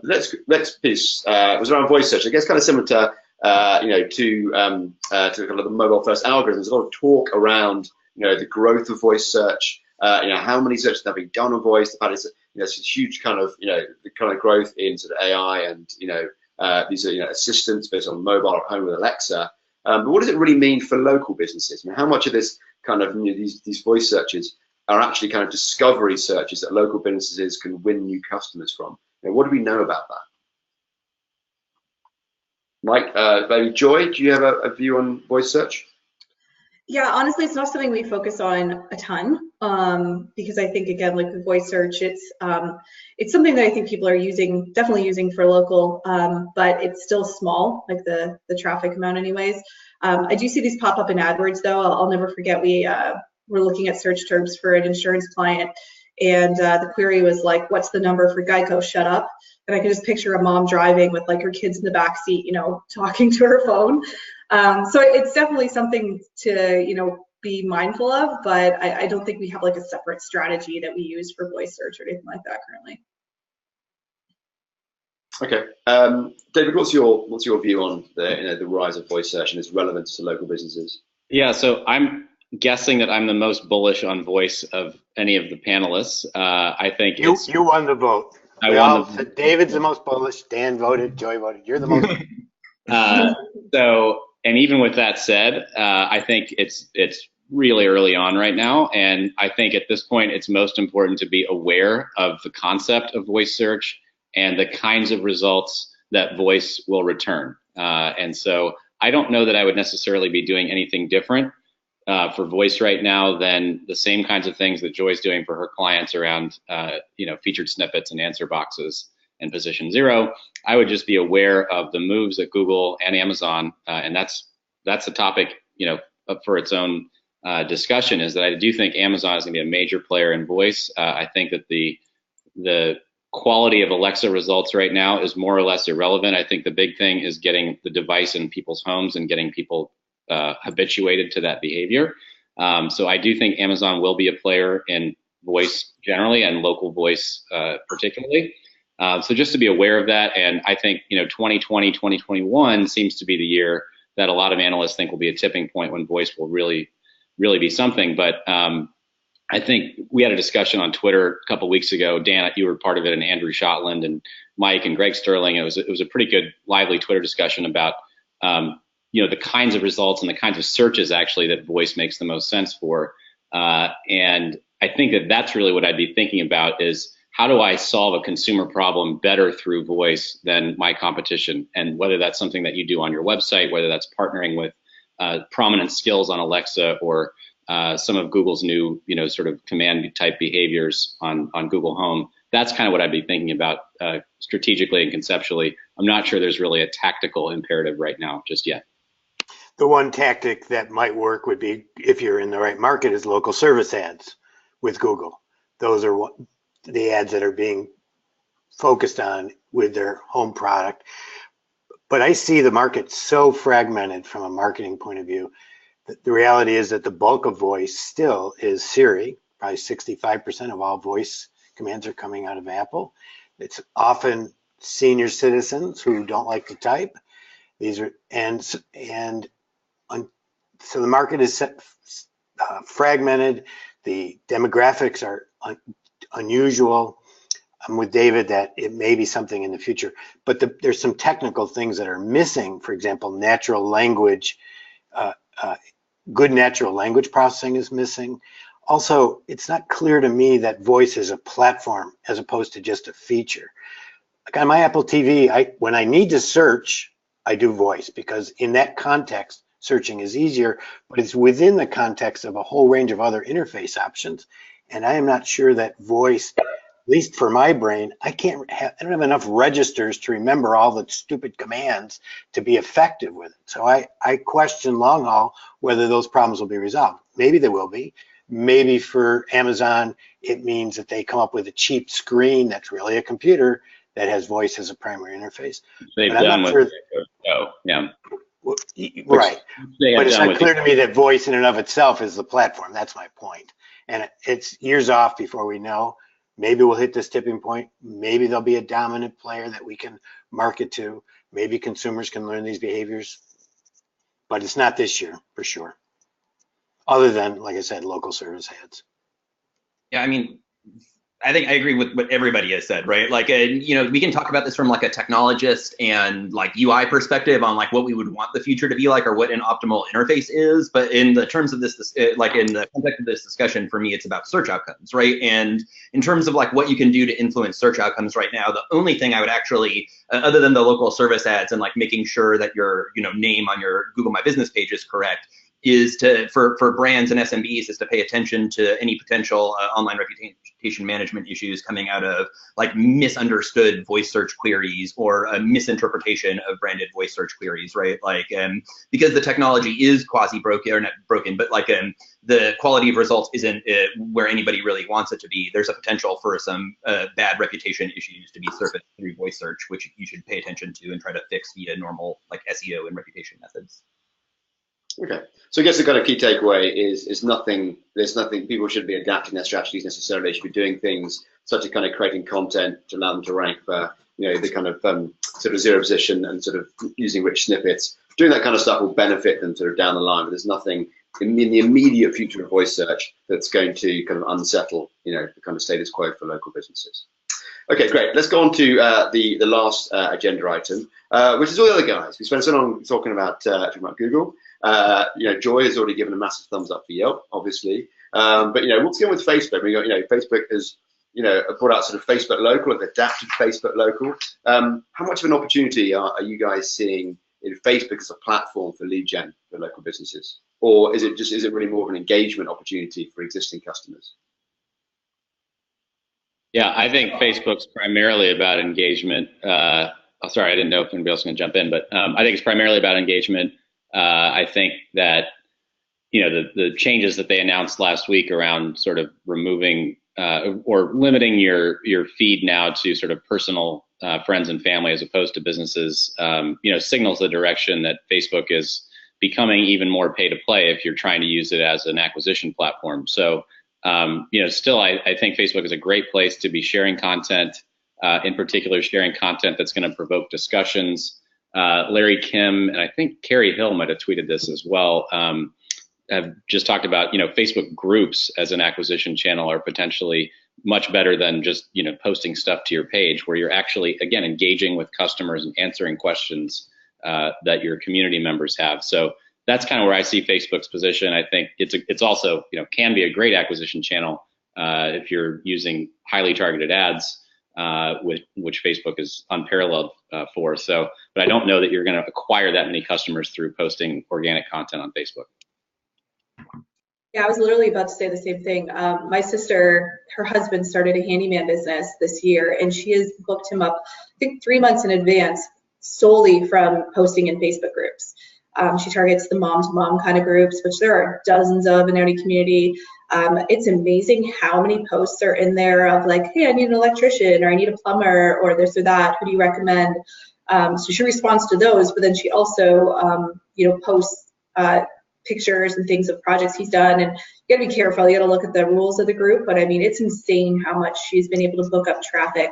next piece was around voice search. I guess kind of similar to to kind of the mobile first algorithms. There's a lot of talk around, you know, the growth of voice search. You know, how many searches have been done on voice? The fact is, you know, it's a huge kind of, you know, the kind of growth in sort of AI and, you know, these are, you know, assistants based on mobile at home with Alexa. But what does it really mean for local businesses? I mean, how much of this kind of, you know, these voice searches are actually kind of discovery searches that local businesses can win new customers from? You know, what do we know about that? Mike, maybe Joy, do you have a view on voice search? Yeah, honestly, it's not something we focus on a ton, because I think, again, like with voice search, it's something that I think people are definitely using for local, but it's still small, like the traffic amount anyways. I do see these pop up in AdWords though. I'll never forget, we were looking at search terms for an insurance client, and the query was like, what's the number for Geico? Shut up. And I could just picture a mom driving with like her kids in the back seat, you know, talking to her phone. So it's definitely something to, you know, be mindful of, but I don't think we have like a separate strategy that we use for voice search or anything like that currently. Okay, David, what's your view on the rise of voice search and its relevance to local businesses? Yeah, so I'm guessing that I'm the most bullish on voice of any of the panelists. I think you won the vote. David's the most bullish. Dan voted. Joy voted. You're the most. So, and even with that said, I think it's really early on right now, and I think at this point it's most important to be aware of the concept of voice search and the kinds of results that voice will return. And so I don't know that I would necessarily be doing anything different for voice right now than the same kinds of things that Joy's doing for her clients around you know, featured snippets and answer boxes and position zero. I would just be aware of the moves at Google and Amazon, and that's a topic, you know, up for its own discussion. Is that I do think Amazon is going to be a major player in voice. I think that the quality of Alexa results right now is more or less irrelevant. I think the big thing is getting the device in people's homes and getting people habituated to that behavior. So I do think Amazon will be a player in voice generally and local voice particularly. So just to be aware of that. And I think, you know, 2020, 2021 seems to be the year that a lot of analysts think will be a tipping point when voice will really be something. But I think we had a discussion on Twitter a couple of weeks ago. Dan, you were part of it, and Andrew Shotland and Mike and Greg Sterling. It was a pretty good, lively Twitter discussion about you know, the kinds of results and the kinds of searches actually that voice makes the most sense for. And I think that that's really what I'd be thinking about is how do I solve a consumer problem better through voice than my competition? And whether that's something that you do on your website, whether that's partnering with prominent skills on Alexa or some of Google's new, you know, sort of command type behaviors on Google Home. That's kind of what I'd be thinking about strategically and conceptually. I'm not sure there's really a tactical imperative right now just yet. The one tactic that might work would be, if you're in the right market, is local service ads with Google. Those are the ads that are being focused on with their home product. But I see the market so fragmented from a marketing point of view. The reality is that the bulk of voice still is Siri. Probably 65% of all voice commands are coming out of Apple. It's often senior citizens who don't like to type. These are so the market is fragmented. The demographics are unusual. I'm with David that it may be something in the future, but there's some technical things that are missing. For example, natural language. Good natural language processing is missing. Also, it's not clear to me that voice is a platform as opposed to just a feature. Like on my Apple TV, when I need to search, I do voice because in that context, searching is easier, but it's within the context of a whole range of other interface options. And I am not sure that voice, at least for my brain, I don't have enough registers to remember all the stupid commands to be effective with it. So I question long haul whether those problems will be resolved. Maybe they will be. Maybe for Amazon, it means that they come up with a cheap screen that's really a computer that has voice as a primary interface. They've done with yeah. Right. But it's not clear to me that voice in and of itself is the platform. That's my point. And it's years off before we know. Maybe we'll hit this tipping point. Maybe there'll be a dominant player that we can market to. Maybe consumers can learn these behaviors. But it's not this year, for sure. Other than, like I said, local service ads. Yeah, I mean, I think I agree with what everybody has said, right? Like, you know, we can talk about this from like a technologist and like UI perspective on like what we would want the future to be like or what an optimal interface is. But in the terms of this, like in the context of this discussion, for me, it's about search outcomes, right? And in terms of like what you can do to influence search outcomes right now, the only thing I would actually, other than the local service ads and like making sure that your, you know, name on your Google My Business page is correct, is for brands and SMBs is to pay attention to any potential online reputation management issues coming out of like misunderstood voice search queries or a misinterpretation of branded voice search queries, right? Like, because the technology is quasi broken, or not broken, but like the quality of results isn't where anybody really wants it to be. There's a potential for some bad reputation issues to be surfaced through voice search, which you should pay attention to and try to fix via normal like SEO and reputation methods. Okay, so I guess the kind of key takeaway is there's nothing people shouldn't be adapting their strategies necessarily. They should be doing things such as kind of creating content to allow them to rank for, you know, the kind of sort of zero position and sort of using rich snippets. Doing that kind of stuff will benefit them sort of down the line, but there's nothing in the immediate future of voice search that's going to kind of unsettle, you know, the kind of status quo for local businesses. Okay, great. Let's go on to the last agenda item, which is all the other guys. We spent so long talking about Google. You know, Joy has already given a massive thumbs up for Yelp, obviously. But you know, what's going on with Facebook? We got, you know, Facebook has, you know, brought out sort of Facebook Local, like adapted Facebook Local. How much of an opportunity are you guys seeing in Facebook as a platform for lead gen for local businesses, or is it really more of an engagement opportunity for existing customers? Yeah, I think Facebook's primarily about engagement. Sorry, I didn't know if anybody else was going to jump in, but I think it's primarily about engagement. I think that, you know, the changes that they announced last week around sort of removing or limiting your feed now to sort of personal friends and family as opposed to businesses, you know, signals the direction that Facebook is becoming even more pay to play if you're trying to use it as an acquisition platform. So, you know, still, I think Facebook is a great place to be sharing content, in particular, sharing content that's going to provoke discussions. Larry Kim, and I think Carrie Hill might have tweeted this as well, have just talked about, you know, Facebook groups as an acquisition channel are potentially much better than just, you know, posting stuff to your page, where you're actually, again, engaging with customers and answering questions that your community members have. So that's kind of where I see Facebook's position. I think it's also, you know, can be a great acquisition channel if you're using highly targeted ads, which Facebook is unparalleled for. So, but I don't know that you're going to acquire that many customers through posting organic content on Facebook. Yeah, I was literally about to say the same thing. My sister, her husband started a handyman business this year, and she has booked him up, I think, 3 months in advance solely from posting in Facebook groups. She targets the mom-to-mom kind of groups, which there are dozens of in any community. It's amazing how many posts are in there of like, hey, I need an electrician, or I need a plumber, or this or that. Who do you recommend? So she responds to those, but then she also, you know, posts pictures and things of projects he's done. And you gotta be careful. You gotta look at the rules of the group. But I mean, it's insane how much she's been able to book up traffic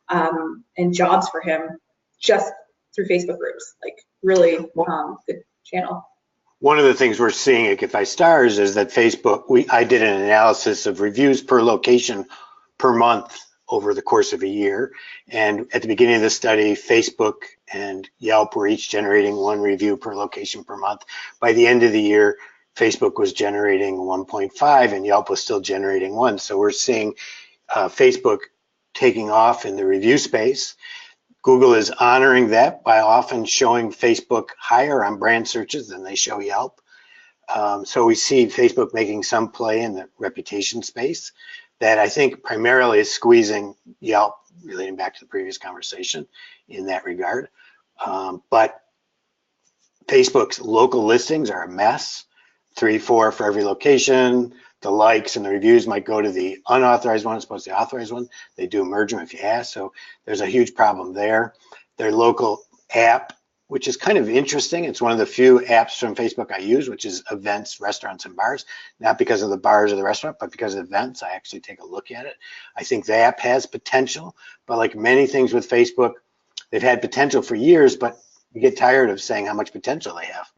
and jobs for him just through Facebook groups. Like, really good channel. One of the things we're seeing at Get 5 Stars is that Facebook, I did an analysis of reviews per location per month over the course of a year. And at the beginning of the study, Facebook and Yelp were each generating 1 review per location per month. By the end of the year, Facebook was generating 1.5 and Yelp was still generating 1. So we're seeing Facebook taking off in the review space. Google is honoring that by often showing Facebook higher on brand searches than they show Yelp. So we see Facebook making some play in the reputation space that I think primarily is squeezing Yelp, relating back to the previous conversation in that regard. But Facebook's local listings are a mess, 3, 4 for every location. The likes and the reviews might go to the unauthorized one as opposed to the authorized one. They do merge them if you ask, so there's a huge problem there. Their local app, which is kind of interesting. It's one of the few apps from Facebook I use, which is events, restaurants, and bars. Not because of the bars or the restaurant, but because of events. I actually take a look at it. I think the app has potential, but like many things with Facebook, they've had potential for years, but you get tired of saying how much potential they have.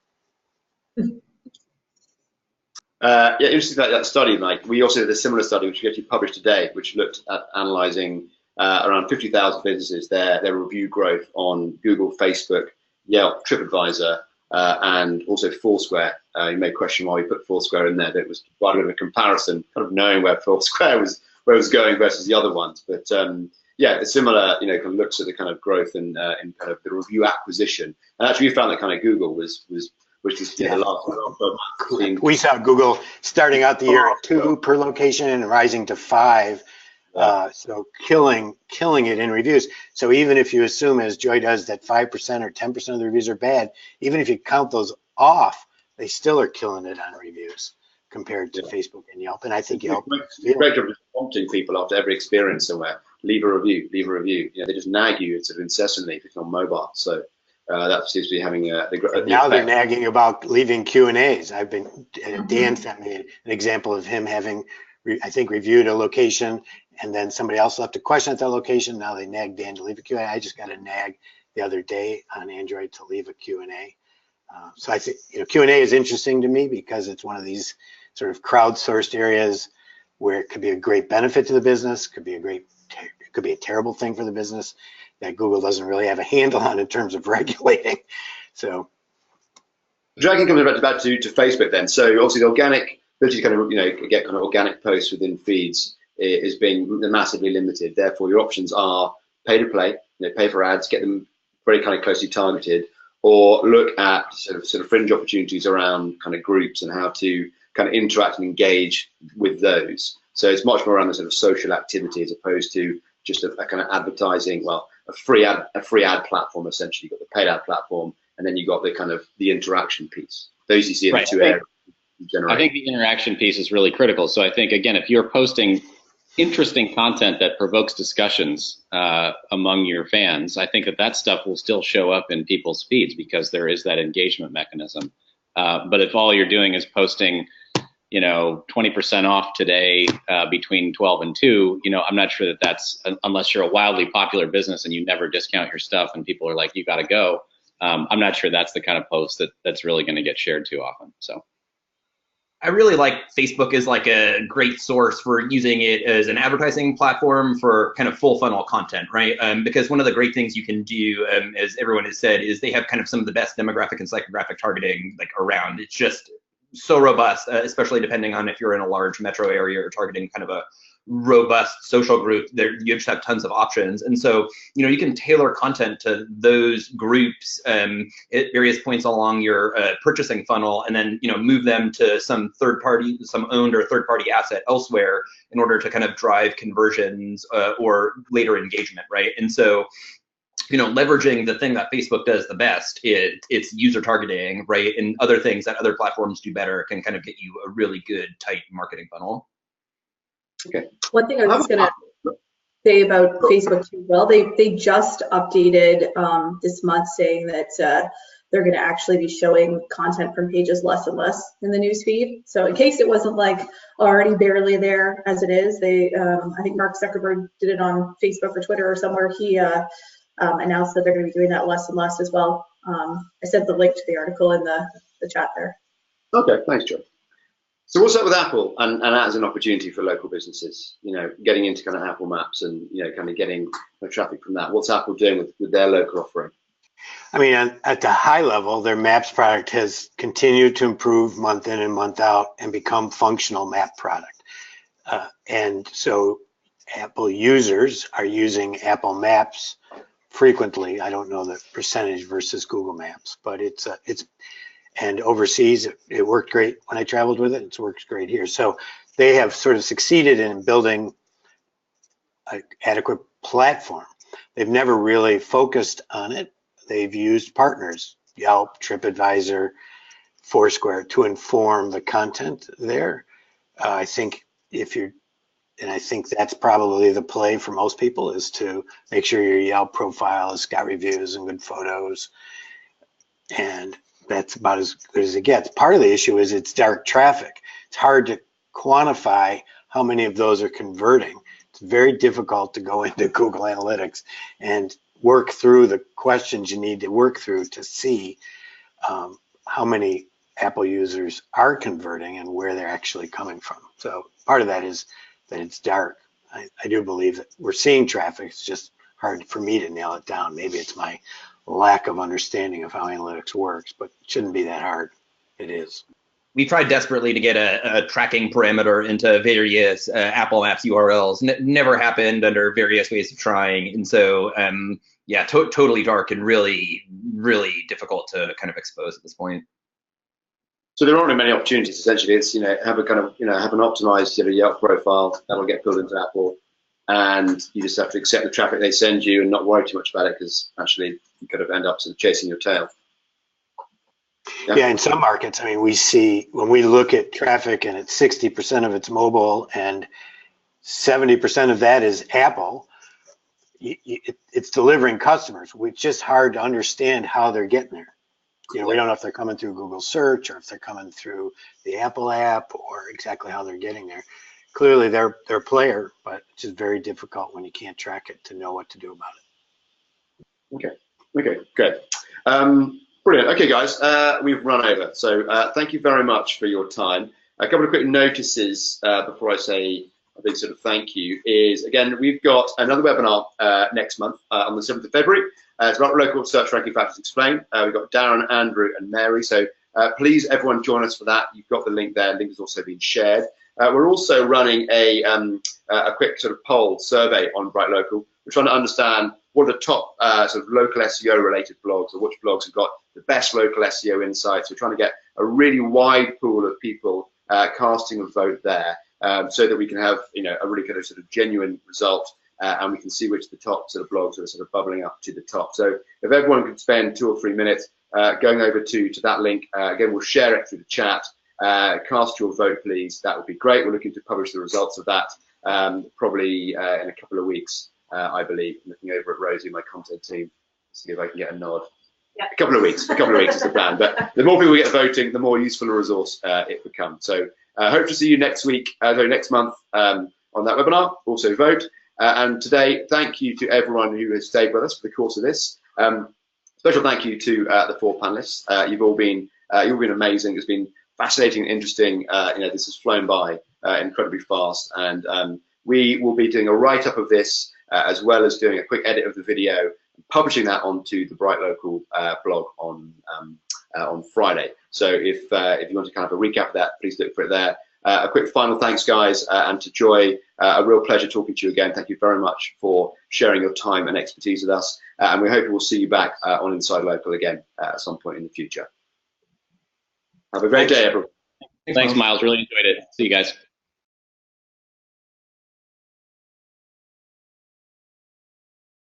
Yeah, interesting that study, Mike. We also did a similar study, which we actually published today, which looked at analyzing around 50,000 businesses, their review growth on Google, Facebook, Yelp, TripAdvisor, and also Foursquare. You may question why we put Foursquare in there, but it was quite a bit of a comparison, kind of knowing where Foursquare was, where it was going versus the other ones. But yeah, it's similar, you know, kind of looks at the kind of growth in kind of the review acquisition. And actually, we found that kind of Google was which is the last 12 months. We saw Google starting out the year at 2 per location and rising to 5. So killing it in reviews. So even if you assume, as Joy does, that 5% or 10% of the reviews are bad, even if you count those off, they still are killing it on reviews compared to Facebook and Yelp. And I think Yelp is great job of prompting people after every experience somewhere. Leave a review, leave a review. You know, they just nag you sort of incessantly if it's on mobile. So that seems to be having the now effect. they're nagging about leaving Q&As. Dan sent me an example of him having, I think, reviewed a location, and then somebody else left a question at that location. Now they nag Dan to leave a Q&A. I just got a nag the other day on Android to leave a Q&A. So I think Q&A is interesting to me because it's one of these sort of crowdsourced areas where it could be a great benefit to the business, could be a terrible thing for the business that Google doesn't really have a handle on in terms of regulating. So, dragging comes back to Facebook then. So obviously the organic ability to kind of get kind of organic posts within feeds is being massively limited. Therefore, your options are pay to play, pay for ads, get them very kind of closely targeted, or look at sort of fringe opportunities around kind of groups and how to kind of interact and engage with those. So it's much more around the sort of social activity as opposed to just a kind of advertising, a free ad platform essentially. You've got the paid ad platform, and then you've got the kind of the interaction piece. Those you see in the two areas. I think the interaction piece is really critical. So I think, again, if you're posting interesting content that provokes discussions among your fans, I think that stuff will still show up in people's feeds because there is that engagement mechanism. But if all you're doing is posting, 20% off today between 12 and 2, I'm not sure that's, unless you're a wildly popular business and you never discount your stuff and people are like, you got to go. I'm not sure that's the kind of post that's really going to get shared too often. So I really like Facebook as like a great source for using it as an advertising platform for kind of full funnel content, right? Because one of the great things you can do, as everyone has said, is they have kind of some of the best demographic and psychographic targeting like around. It's just so robust, especially depending on if you're in a large metro area or targeting kind of a robust social group. There you just have tons of options, and so you can tailor content to those groups at various points along your purchasing funnel, and then move them to some owned or third party asset elsewhere in order to kind of drive conversions or later engagement, right? And so leveraging the thing that Facebook does the best, it's user targeting, right? And other things that other platforms do better can kind of get you a really good tight marketing funnel. Okay. One thing I was just going to say about Facebook too, well, they just updated this month saying that they're going to actually be showing content from pages less and less in the newsfeed. So in case it wasn't like already barely there as it is, they I think Mark Zuckerberg did it on Facebook or Twitter or somewhere. He announced that they're going to be doing that less and less as well. I sent the link to the article in the chat there. Okay, thanks, Joe. So what's up with Apple and that as an opportunity for local businesses, getting into kind of Apple Maps and, kind of getting traffic from that? What's Apple doing with their local offering? I mean, at the high level, their Maps product has continued to improve month in and month out and become functional map product. And so Apple users are using Apple Maps frequently. I don't know the percentage versus Google Maps, but and overseas, it worked great when I traveled with it. It works great here. So they have sort of succeeded in building an adequate platform. They've never really focused on it. They've used partners, Yelp, TripAdvisor, Foursquare, to inform the content there. I think I think that's probably the play for most people, is to make sure your Yelp profile has got reviews and good photos. And that's about as good as it gets. Part of the issue is it's dark traffic. It's hard to quantify how many of those are converting. It's very difficult to go into Google Analytics and work through the questions you need to work through to see how many Apple users are converting and where they're actually coming from. So part of that is that it's dark. I do believe that we're seeing traffic. It's just hard for me to nail it down. Maybe it's my lack of understanding of how analytics works, but it shouldn't be that hard. It is. We tried desperately to get a tracking parameter into various Apple Maps URLs. Never happened under various ways of trying. And so, yeah, totally dark and really, really difficult to kind of expose at this point. So there aren't many opportunities. Essentially, it's have a kind of have an optimized Yelp profile that'll get built into Apple, and you just have to accept the traffic they send you and not worry too much about it, because actually you kind of end up sort of chasing your tail. Yeah, in some markets, I mean, we see when we look at traffic and it's 60% of it's mobile and 70% of that is Apple, it's delivering customers. It's just hard to understand how they're getting there. We don't know if they're coming through Google search or if they're coming through the Apple app or exactly how they're getting there. Clearly they're a player, but it's just very difficult when you can't track it to know what to do about it. Okay, great. Brilliant. Okay, guys, we've run over. So thank you very much for your time. A couple of quick notices before I say a big sort of thank you is, again, we've got another webinar next month on the 7th of February. It's about local search ranking factors explained. We've got Darren, Andrew, and Mary. So please, everyone, join us for that. You've got the link there. The link has also been shared. We're also running a quick sort of poll survey on BrightLocal. We're trying to understand what are the top sort of local SEO related blogs, or which blogs have got the best local SEO insights. We're trying to get a really wide pool of people casting a vote there, so that we can have a really kind of sort of genuine result, and we can see which of the top sort of blogs are sort of bubbling up to the top. So if everyone could spend 2 or 3 minutes going over to that link, again, we'll share it through the chat. Cast your vote, please. That would be great. We're looking to publish the results of that probably in a couple of weeks, I believe. I'm looking over at Rosie, my content team, to see if I can get a nod. Yeah. A couple of weeks is the plan. But the more people get voting, the more useful a resource it becomes. So hope to see you next month on that webinar. Also vote. And today, thank you to everyone who has stayed with us for the course of this. Special thank you to the 4 panelists. You've all been amazing. It's been fascinating and interesting. This has flown by incredibly fast, and we will be doing a write-up of this as well as doing a quick edit of the video and publishing that onto the BrightLocal blog on Friday. So if you want to kind of a recap of that, please look for it there. A quick final thanks, guys, and to Joy. A real pleasure talking to you again. Thank you very much for sharing your time and expertise with us, and we hope we'll see you back on InsideLocal again at some point in the future. Have a great day, everyone. Thanks, Myles. Really enjoyed it. See you guys.